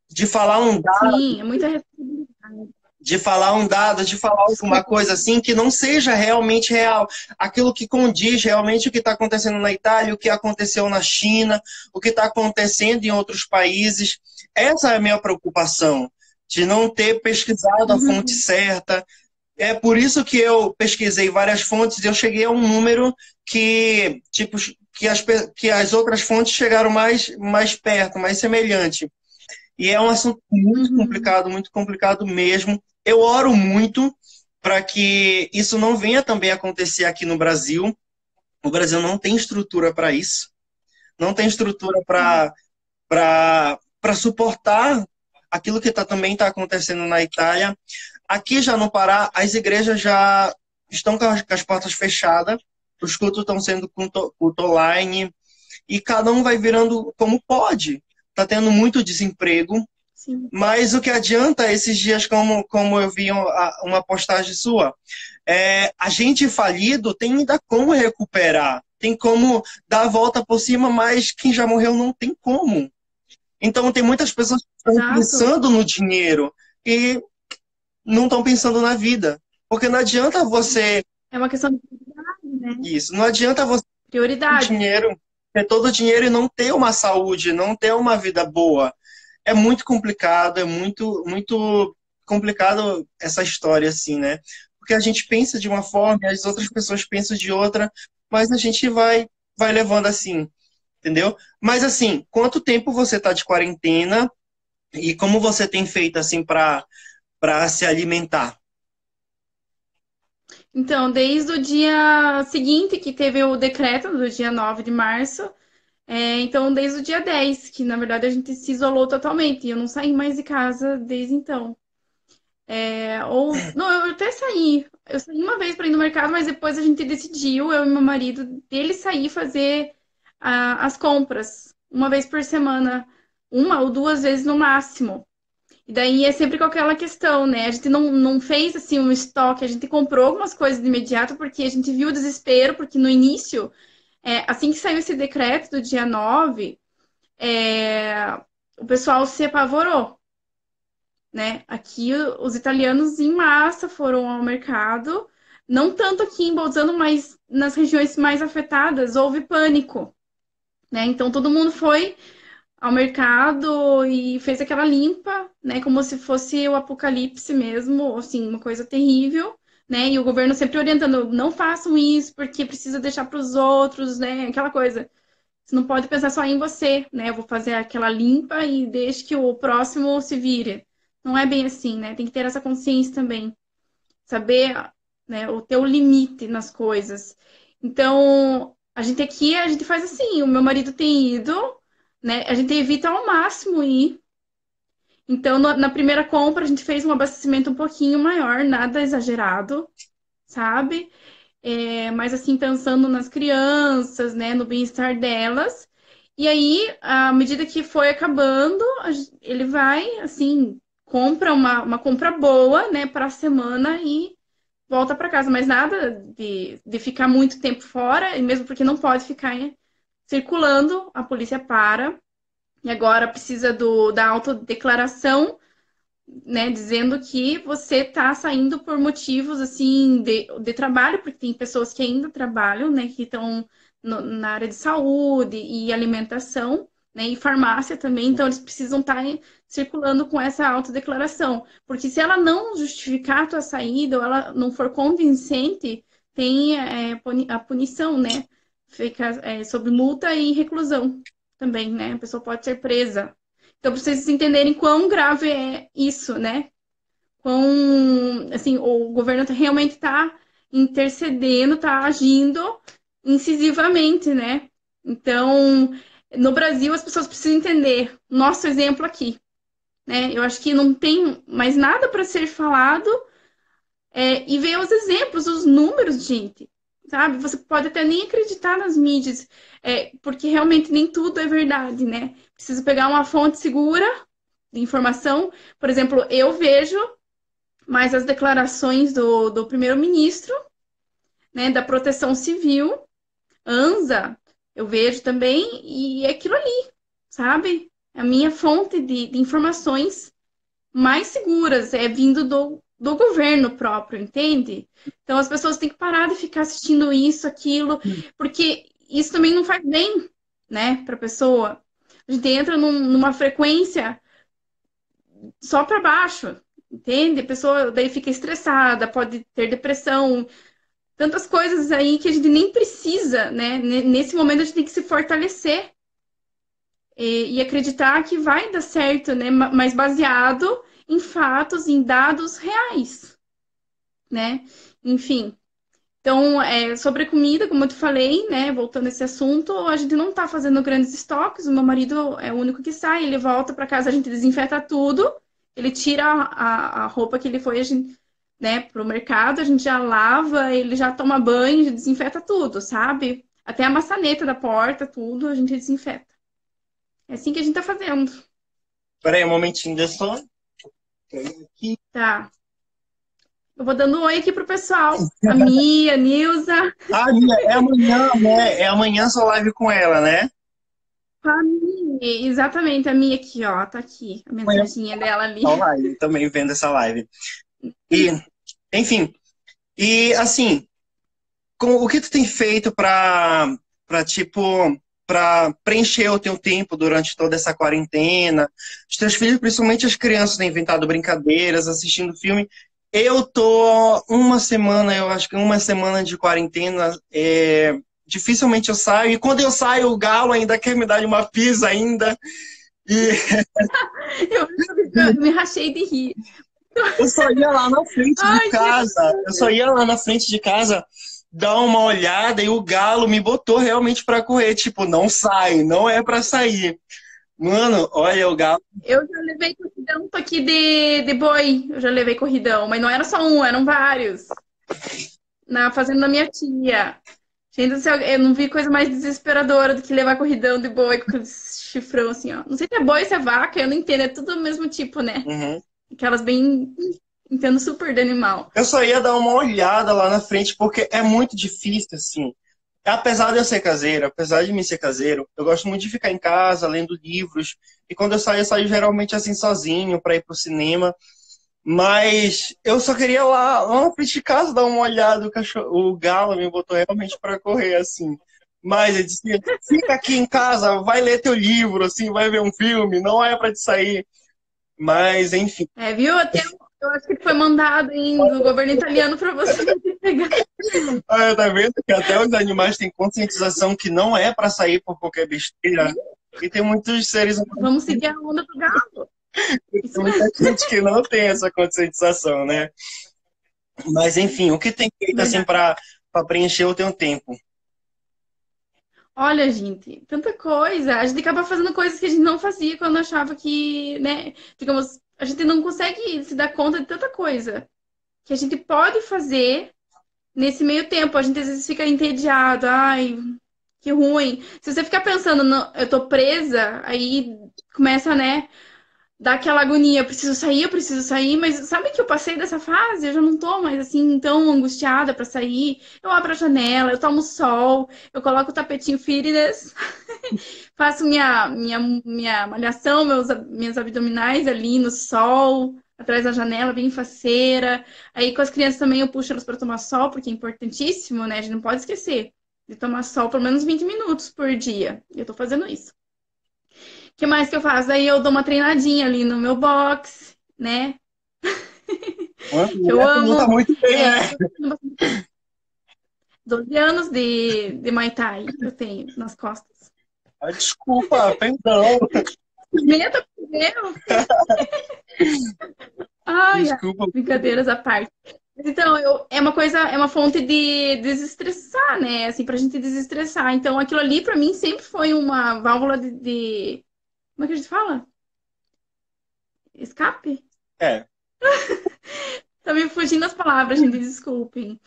de falar um Sim, é muita responsabilidade. de falar alguma Desculpa. coisa assim que não seja realmente real. Aquilo que condiz realmente o que está acontecendo na Itália, o que aconteceu na China, o que está acontecendo em outros países. Essa é a minha preocupação, de não ter pesquisado a fonte Uhum. certa. É por isso que eu pesquisei várias fontes e eu cheguei a um número que, tipo, que as outras fontes chegaram mais perto, mais semelhante. E é um assunto Uhum. muito complicado mesmo. Eu oro muito para que isso não venha também acontecer aqui no Brasil. O Brasil não tem estrutura para isso, não tem estrutura Sim. para suportar aquilo que também está acontecendo na Itália. Aqui já no Pará, as igrejas já estão com as portas fechadas, os cultos estão sendo culto online, e cada um vai virando como pode. Está tendo muito desemprego, Sim. mas o que adianta esses dias, como eu vi uma postagem sua, a gente falido tem ainda como recuperar, tem como dar a volta por cima, mas quem já morreu não tem como. Então tem muitas pessoas que estão Exato. pensando no dinheiro e não estão pensando na vida. Porque não adianta você, É uma questão de prioridade, né? isso, não adianta você ter Prioridades. dinheiro, ter todo o dinheiro e não ter uma saúde, não ter uma vida boa. É muito complicado, é muito complicado essa história, assim, né? Porque a gente pensa de uma forma e as outras pessoas pensam de outra, mas a gente vai levando assim, entendeu? Mas assim, quanto tempo você está de quarentena e como você tem feito assim para se alimentar? Então, desde o dia seguinte, que teve o decreto do dia 9 de março, então desde o dia 10 que na verdade a gente se isolou totalmente, e eu não saí mais de casa desde então. Não, eu até saí. Eu saí uma vez para ir no mercado, mas depois a gente decidiu, eu e meu marido, dele sair fazer as compras uma vez por semana, uma ou duas vezes no máximo. E daí é sempre com aquela questão, né? A gente não fez assim um estoque, a gente comprou algumas coisas de imediato porque a gente viu o desespero, porque no início, assim que saiu esse decreto do dia 9, o pessoal se apavorou, né? Aqui os italianos em massa foram ao mercado, não tanto aqui em Bolzano, mas nas regiões mais afetadas houve pânico, né? Então todo mundo foi ao mercado e fez aquela limpa, né? Como se fosse o apocalipse mesmo, assim, uma coisa terrível, né? E o governo sempre orientando, não façam isso porque precisa deixar para os outros, né? Aquela coisa. Você não pode pensar só em você, né? Eu vou fazer aquela limpa e deixe que o próximo se vire. Não é bem assim, né? Tem que ter essa consciência também. Saber, né, o teu limite nas coisas. Então, a gente faz assim, o meu marido tem ido, né? A gente evita ao máximo ir. Então, na primeira compra, a gente fez um abastecimento um pouquinho maior, nada exagerado, sabe? Mas assim, pensando nas crianças, né, no bem-estar delas. E aí, à medida que foi acabando, ele vai, assim, compra uma compra boa, né, para a semana e volta para casa. Mas nada de ficar muito tempo fora, e mesmo porque não pode ficar, né, circulando, a polícia para. E agora precisa da autodeclaração, né, dizendo que você está saindo por motivos assim de trabalho, porque tem pessoas que ainda trabalham, né, que estão na área de saúde e alimentação, né, e farmácia também, então eles precisam estar circulando com essa autodeclaração, porque se ela não justificar a tua saída ou ela não for convincente, tem a punição, né, fica sob multa e reclusão também, né, a pessoa pode ser presa. Então, para vocês entenderem quão grave é isso, né? Quão, assim, o governo realmente está intercedendo, está agindo incisivamente, né? Então, no Brasil, as pessoas precisam entender nosso exemplo aqui, né? Eu acho que não tem mais nada para ser falado e ver os exemplos, os números, gente, sabe? Você pode até nem acreditar nas mídias, porque realmente nem tudo é verdade, né? Preciso pegar uma fonte segura de informação. Por exemplo, eu vejo mais as declarações do primeiro-ministro, né, da Proteção Civil, ANSA, eu vejo também, e é aquilo ali, sabe? A minha fonte de informações mais seguras é vindo do governo próprio, entende? Então as pessoas têm que parar de ficar assistindo isso, aquilo, porque isso também não faz bem, né, para a pessoa. A gente entra numa frequência só para baixo, entende? A pessoa daí fica estressada, pode ter depressão, tantas coisas aí que a gente nem precisa, né? Nesse momento a gente tem que se fortalecer e acreditar que vai dar certo, né? Mas baseado em fatos, em dados reais, né? Enfim. Então, sobre a comida, como eu te falei, né? Voltando a esse assunto, a gente não tá fazendo grandes estoques. O meu marido é o único que sai, ele volta para casa, a gente desinfeta tudo, ele tira a roupa que ele foi, a gente, né, pro mercado, a gente já lava, ele já toma banho, já desinfeta tudo, sabe? Até a maçaneta da porta, tudo, a gente desinfeta. É assim que a gente tá fazendo. Peraí, um momentinho, deixa eu só. Tá. Eu vou dando um oi aqui pro pessoal. A Mia, a Nilza. Ah, Mia, é amanhã, né? É amanhã sua live com ela, né? A Mia, exatamente, a Mia aqui, ó. Tá aqui a Amanhã mensaginha dela ali. tá live, também vendo essa live. E, enfim, e assim, o que tu tem feito tipo, para preencher o teu tempo durante toda essa quarentena? Os teus filhos, principalmente as crianças, têm inventado brincadeiras, assistindo filme. Eu tô uma semana, eu acho que uma semana de quarentena, dificilmente eu saio. E quando eu saio, o Galo ainda quer me dar uma pizza ainda. E Eu me rachei de rir. eu só ia lá na frente de Ai, casa. Eu só ia lá na frente de casa dar uma olhada e o Galo me botou realmente pra correr. Tipo, não sai, não é pra sair. Mano, olha o Galo. eu já levei corridão aqui de boi. Eu já levei corridão, mas não era só um, eram vários. Na fazenda da minha tia. Gente do céu, eu não vi coisa mais desesperadora do que levar corridão de boi com aquele chifrão assim, ó. Não sei se é boi, se é vaca, eu não entendo. É tudo do mesmo tipo, né? Uhum. Aquelas bem. Entendo super de animal. Eu só ia dar uma olhada lá na frente, porque é muito difícil, assim. Apesar de eu ser caseiro, apesar de mim ser caseiro, eu gosto muito de ficar em casa, lendo livros. E quando eu saio geralmente assim sozinho para ir pro cinema. Mas eu só queria lá na frente de casa dar uma olhada. O Galo me botou realmente para correr, assim. Mas ele disse, fica aqui em casa, vai ler teu livro, assim, vai ver um filme, não é para te sair. Mas, enfim. Viu? Até eu acho que foi mandado do governo italiano para você pegar. Tá vendo que até os animais têm conscientização que não é para sair por qualquer besteira. E tem muitos seres humanos. Vamos seguir a onda do galo. Tem muita gente que não tem essa conscientização, né? Mas, enfim, o que tem feito assim para preencher o teu tempo? Olha, gente, tanta coisa. A gente acaba fazendo coisas que a gente não fazia quando achava que, né? Digamos, a gente não consegue se dar conta de tanta coisa que a gente pode fazer nesse meio tempo. A gente às vezes fica entediado, ai, que ruim. Se você ficar pensando, eu tô presa, aí começa, né? Dá aquela agonia, eu preciso sair, mas sabe que eu passei dessa fase? Eu já não tô mais assim tão angustiada pra sair. Eu abro a janela, eu tomo sol, eu coloco o tapetinho fitness, faço minha malhação, minhas abdominais ali no sol, atrás da janela, bem faceira. Aí com as crianças também eu puxo elas para tomar sol, porque é importantíssimo, né? A gente não pode esquecer de tomar sol pelo menos 20 minutos por dia. E eu tô fazendo isso. O que mais que eu faço? Aí eu dou uma treinadinha ali no meu box, né? Uma Que eu mulher que luta amo. muito bem, É, né? 12 anos de Muay Thai eu tenho nas costas. Ah, desculpa, perdão. Pimenta, meu. Ai, ai, Desculpa. brincadeiras à parte. Mas então, é uma coisa, é uma fonte de desestressar, né? Assim, pra gente desestressar. Então, aquilo ali, pra mim, sempre foi uma válvula como é que a gente fala? Escape? É. Tá me fugindo as palavras, gente, desculpem.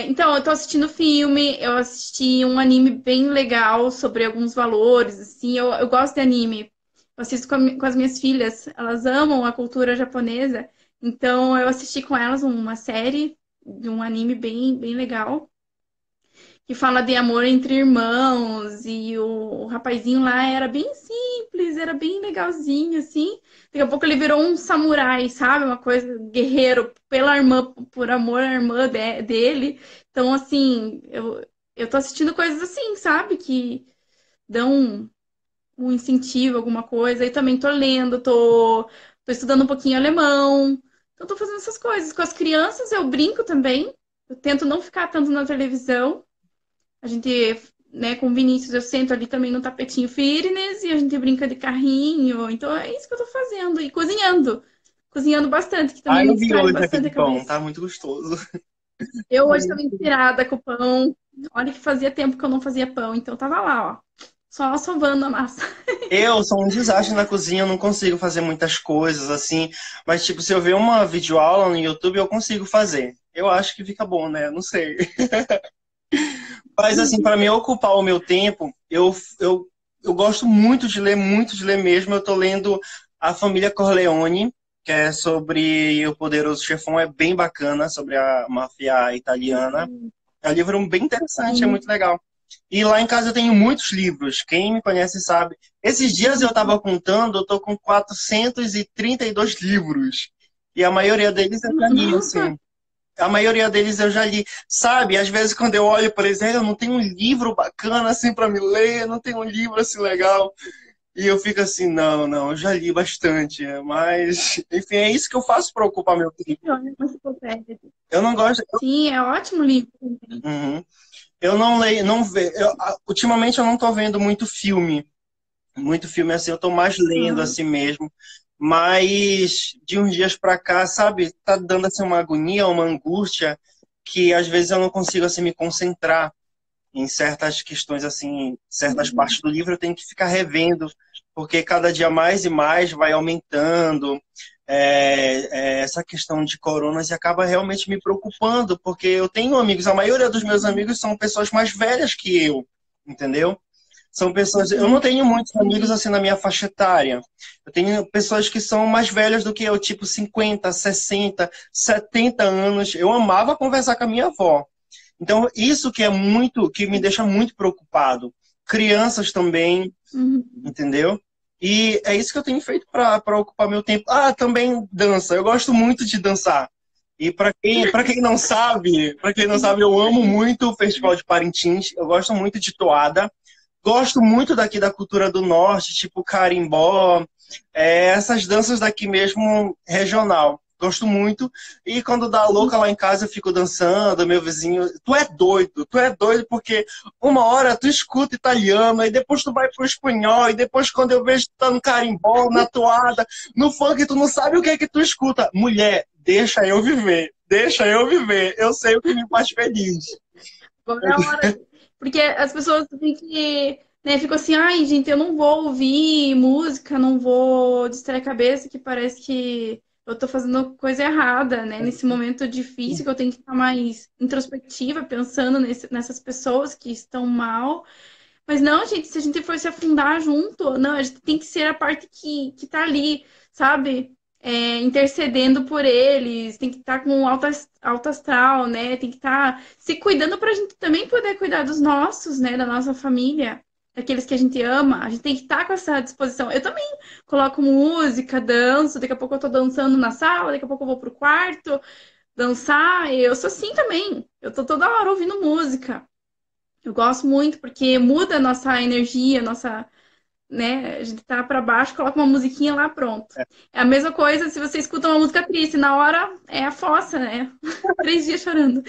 Então, eu tô assistindo filme, eu assisti um anime bem legal sobre alguns valores, assim, eu gosto de anime. Eu assisto com as minhas filhas, elas amam a cultura japonesa, então eu assisti com elas uma série de um anime bem legal que fala de amor entre irmãos, e o rapazinho lá era bem simples, era bem legalzinho, assim. Daqui a pouco ele virou um samurai, sabe? Uma coisa, guerreiro, pela irmã, por amor à irmã dele. Então, assim, eu tô assistindo coisas assim, sabe? Que dão um incentivo, alguma coisa. E também tô lendo, tô estudando um pouquinho alemão. Então, tô fazendo essas coisas. Com as crianças, eu brinco também. Eu tento não ficar tanto na televisão. A gente, né, com o Vinícius, eu sento ali também no tapetinho fitness e a gente brinca de carrinho. Então é isso que eu tô fazendo. E cozinhando. Cozinhando bastante, que Ah, também me eu vi distrai hoje bastante aquele a pão, cabeça. tá muito gostoso. Eu hoje estava inspirada com o pão. Olha que fazia tempo que eu não fazia pão, então eu tava lá, ó. Só sovando a massa. Eu sou um desastre na cozinha, eu não consigo fazer muitas coisas assim, mas tipo, se eu ver uma videoaula no YouTube, eu consigo fazer. Eu acho que fica bom, né? Não sei. Mas assim, para mim ocupar o meu tempo, eu gosto muito de ler mesmo. Eu tô lendo A Família Corleone, que é sobre o Poderoso Chefão, é bem bacana, sobre a máfia italiana. É um livro bem interessante, é Sim. muito legal. E lá em casa eu tenho muitos livros, quem me conhece sabe. Esses dias eu estava contando, eu tô com 432 livros. E a maioria deles eu já li, Nossa, assim. A maioria deles eu já li. Sabe, às vezes quando eu olho, por exemplo, eu não tenho um livro bacana assim para me ler, eu não tenho um livro assim legal. E eu fico assim, não, eu já li bastante. Mas, enfim, é isso que eu faço para ocupar meu tempo. olha, uma enciclopédia. Eu não gosto. Sim, é ótimo livro. Uhum. Eu não leio, não vejo. Ultimamente eu não tô vendo muito filme. Muito filme assim, eu tô mais lendo Aham. assim mesmo. Mas de uns dias pra cá, sabe, tá dando assim uma agonia, uma angústia que às vezes eu não consigo assim me concentrar em certas questões assim, certas partes do livro eu tenho que ficar revendo, porque cada dia mais e mais vai aumentando essa questão de coronas e acaba realmente me preocupando, porque eu tenho amigos, a maioria dos meus amigos são pessoas mais velhas que eu, entendeu? São pessoas, eu não Uhum. tenho muitos amigos Entendi. assim na minha faixa etária. Eu tenho pessoas que são mais velhas do que eu, tipo 50, 60, 70 anos. Eu amava conversar com a minha avó. Então, isso que é muito, que me deixa muito preocupado. Crianças também, Uhum. entendeu? E é isso que eu tenho feito para ocupar meu tempo. Ah, também dança. Eu gosto muito de dançar. E para quem não sabe, eu amo muito o Festival de Parintins. Eu gosto muito de toada. Gosto muito daqui da cultura do norte, tipo carimbó, essas danças daqui mesmo regional. Gosto muito. E quando dá louca lá em casa, eu fico dançando, meu vizinho. Tu é doido, porque uma hora tu escuta italiano, e depois tu vai pro espanhol, e depois quando eu vejo tu tá no carimbó, na toada, no funk, tu não sabe o que é que tu escuta. Mulher, deixa eu viver, deixa eu viver. Eu sei o que me faz feliz. Agora é a hora. Porque as pessoas né, ficam assim, ai, gente, eu não vou ouvir música, não vou distrair a cabeça, que parece que eu tô fazendo coisa errada, né? Nesse momento difícil que eu tenho que estar mais introspectiva, pensando nessas pessoas que estão mal. Mas não, gente, se a gente for se afundar junto, não, a gente tem que ser a parte que tá ali, sabe? Intercedendo por eles, tem que estar com alto astral, né? Tem que estar se cuidando para a gente também poder cuidar dos nossos, né? Da nossa família, daqueles que a gente ama. A gente tem que estar com essa disposição. Eu também coloco música, danço, daqui a pouco eu tô dançando na sala, daqui a pouco eu vou pro quarto dançar. Eu sou assim também. Eu tô toda hora ouvindo música. Eu gosto muito porque muda a nossa energia, nossa, né? A gente tá pra baixo, coloca uma musiquinha lá, pronto. É a mesma coisa se você escuta uma música triste, na hora é a fossa, né? 3 dias chorando.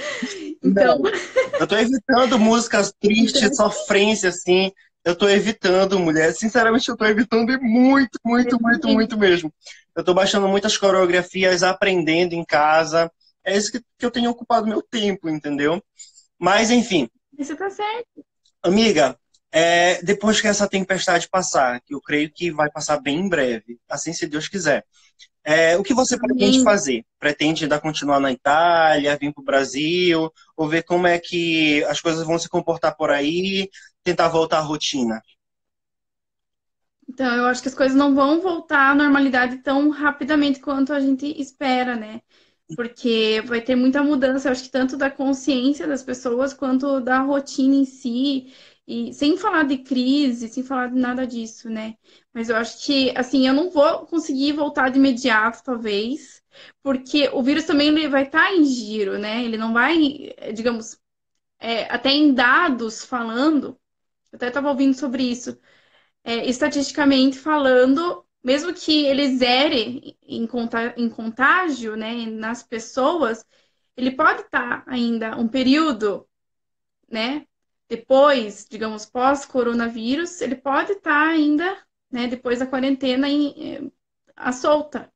Então, Não, eu tô evitando músicas tristes, então sofrência, assim. Eu tô evitando, mulher. Sinceramente, eu tô evitando e muito, muito, muito, muito mesmo. Eu tô baixando muitas coreografias, aprendendo em casa. É isso que eu tenho ocupado meu tempo, entendeu? Mas, enfim, você tá certo. amiga, depois que essa tempestade passar, que eu creio que vai passar bem em breve, assim se Deus quiser, o que você pretende Amém. fazer? Pretende ainda continuar na Itália, vir para o Brasil, ou ver como é que as coisas vão se comportar por aí, tentar voltar à rotina? Então, eu acho que as coisas não vão voltar à normalidade tão rapidamente quanto a gente espera, né? Porque vai ter muita mudança, eu acho que tanto da consciência das pessoas quanto da rotina em si, e sem falar de crise, sem falar de nada disso, né? Mas eu acho que, assim, eu não vou conseguir voltar de imediato, talvez, porque o vírus também ele vai estar em giro, né? Ele não vai, digamos, até em dados falando, eu até estava ouvindo sobre isso, estatisticamente falando, mesmo que ele zere em contágio, né, nas pessoas, ele pode estar ainda um período, né, depois, digamos, pós-coronavírus, ele pode estar ainda, né, depois da quarentena à solta,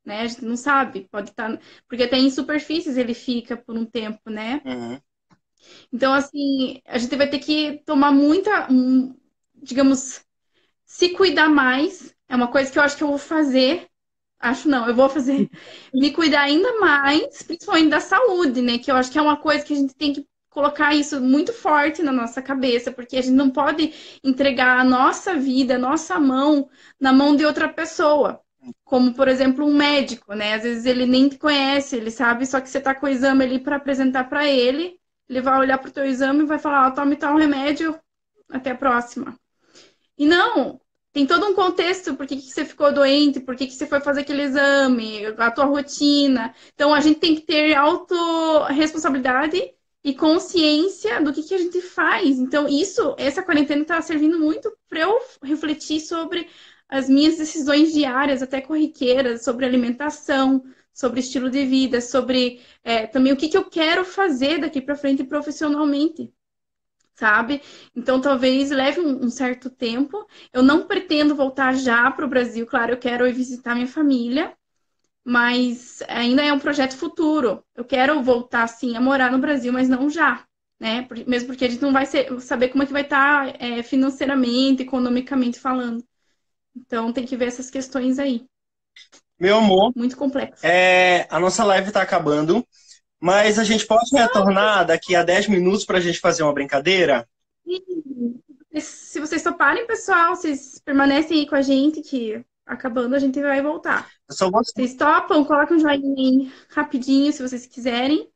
né, a gente não sabe, pode estar, porque até em superfícies ele fica por um tempo, né. Uhum. Então, assim, a gente vai ter que tomar muita, digamos, se cuidar mais é uma coisa que eu acho que eu vou fazer. Acho não, eu vou fazer. Me cuidar ainda mais, principalmente da saúde, né? Que eu acho que é uma coisa que a gente tem que colocar isso muito forte na nossa cabeça, porque a gente não pode entregar a nossa vida, a nossa mão na mão de outra pessoa. Como, por exemplo, um médico, né? Às vezes ele nem te conhece, ele sabe só que você tá com o exame ali para apresentar para ele. Ele vai olhar pro teu exame e vai falar: ó, tome tal remédio, até a próxima. E não, tem todo um contexto, por que que você ficou doente, por que que você foi fazer aquele exame, a tua rotina. Então, a gente tem que ter autorresponsabilidade e consciência do que a gente faz. Então, essa quarentena está servindo muito para eu refletir sobre as minhas decisões diárias, até corriqueiras, sobre alimentação, sobre estilo de vida, sobre também o que eu quero fazer daqui para frente profissionalmente, sabe? Então talvez leve um certo tempo. Eu não pretendo voltar já para o Brasil, claro, eu quero ir visitar minha família, mas ainda é um projeto futuro. Eu quero voltar sim a morar no Brasil, mas não já, né? Mesmo porque a gente não vai saber como é que vai estar financeiramente, economicamente falando. Então tem que ver essas questões aí. Meu amor, Muito complexo. a nossa live está acabando, mas a gente pode retornar daqui a 10 minutos para a gente fazer uma brincadeira? Se vocês toparem, pessoal, vocês permanecem aí com a gente, que acabando a gente vai voltar. Eu só vou... Vocês topam? Coloca um joinha aí rapidinho, se vocês quiserem.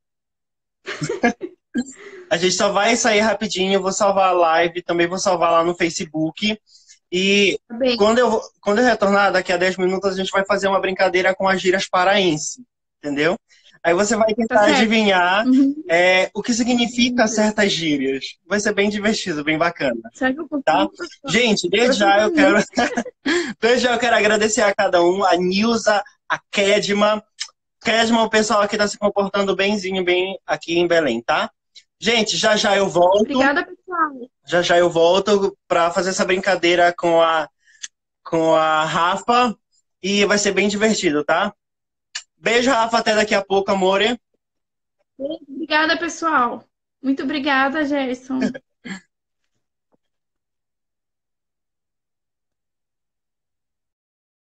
A gente só vai sair rapidinho, eu vou salvar a live, também vou salvar lá no Facebook. E Tá bem, quando eu retornar, daqui a 10 minutos, a gente vai fazer uma brincadeira com as gírias paraense, entendeu? Aí você vai tá tentar certo. adivinhar Uhum. o que significa certas gírias. Vai ser bem divertido, bem bacana, Será que eu tá? consigo, pessoal? Gente, desde Torçam já por eu mim. quero, desde já eu quero agradecer a cada um, a Nilza, a Kedma. Kedma, o pessoal aqui tá se comportando benzinho, bem aqui em Belém, tá? Gente, já já eu volto. Obrigada, pessoal. Já já eu volto para fazer essa brincadeira com a Rafa e vai ser bem divertido, tá? Beijo, Rafa, até daqui a pouco, amore. Obrigada, pessoal. Muito obrigada, Gerson.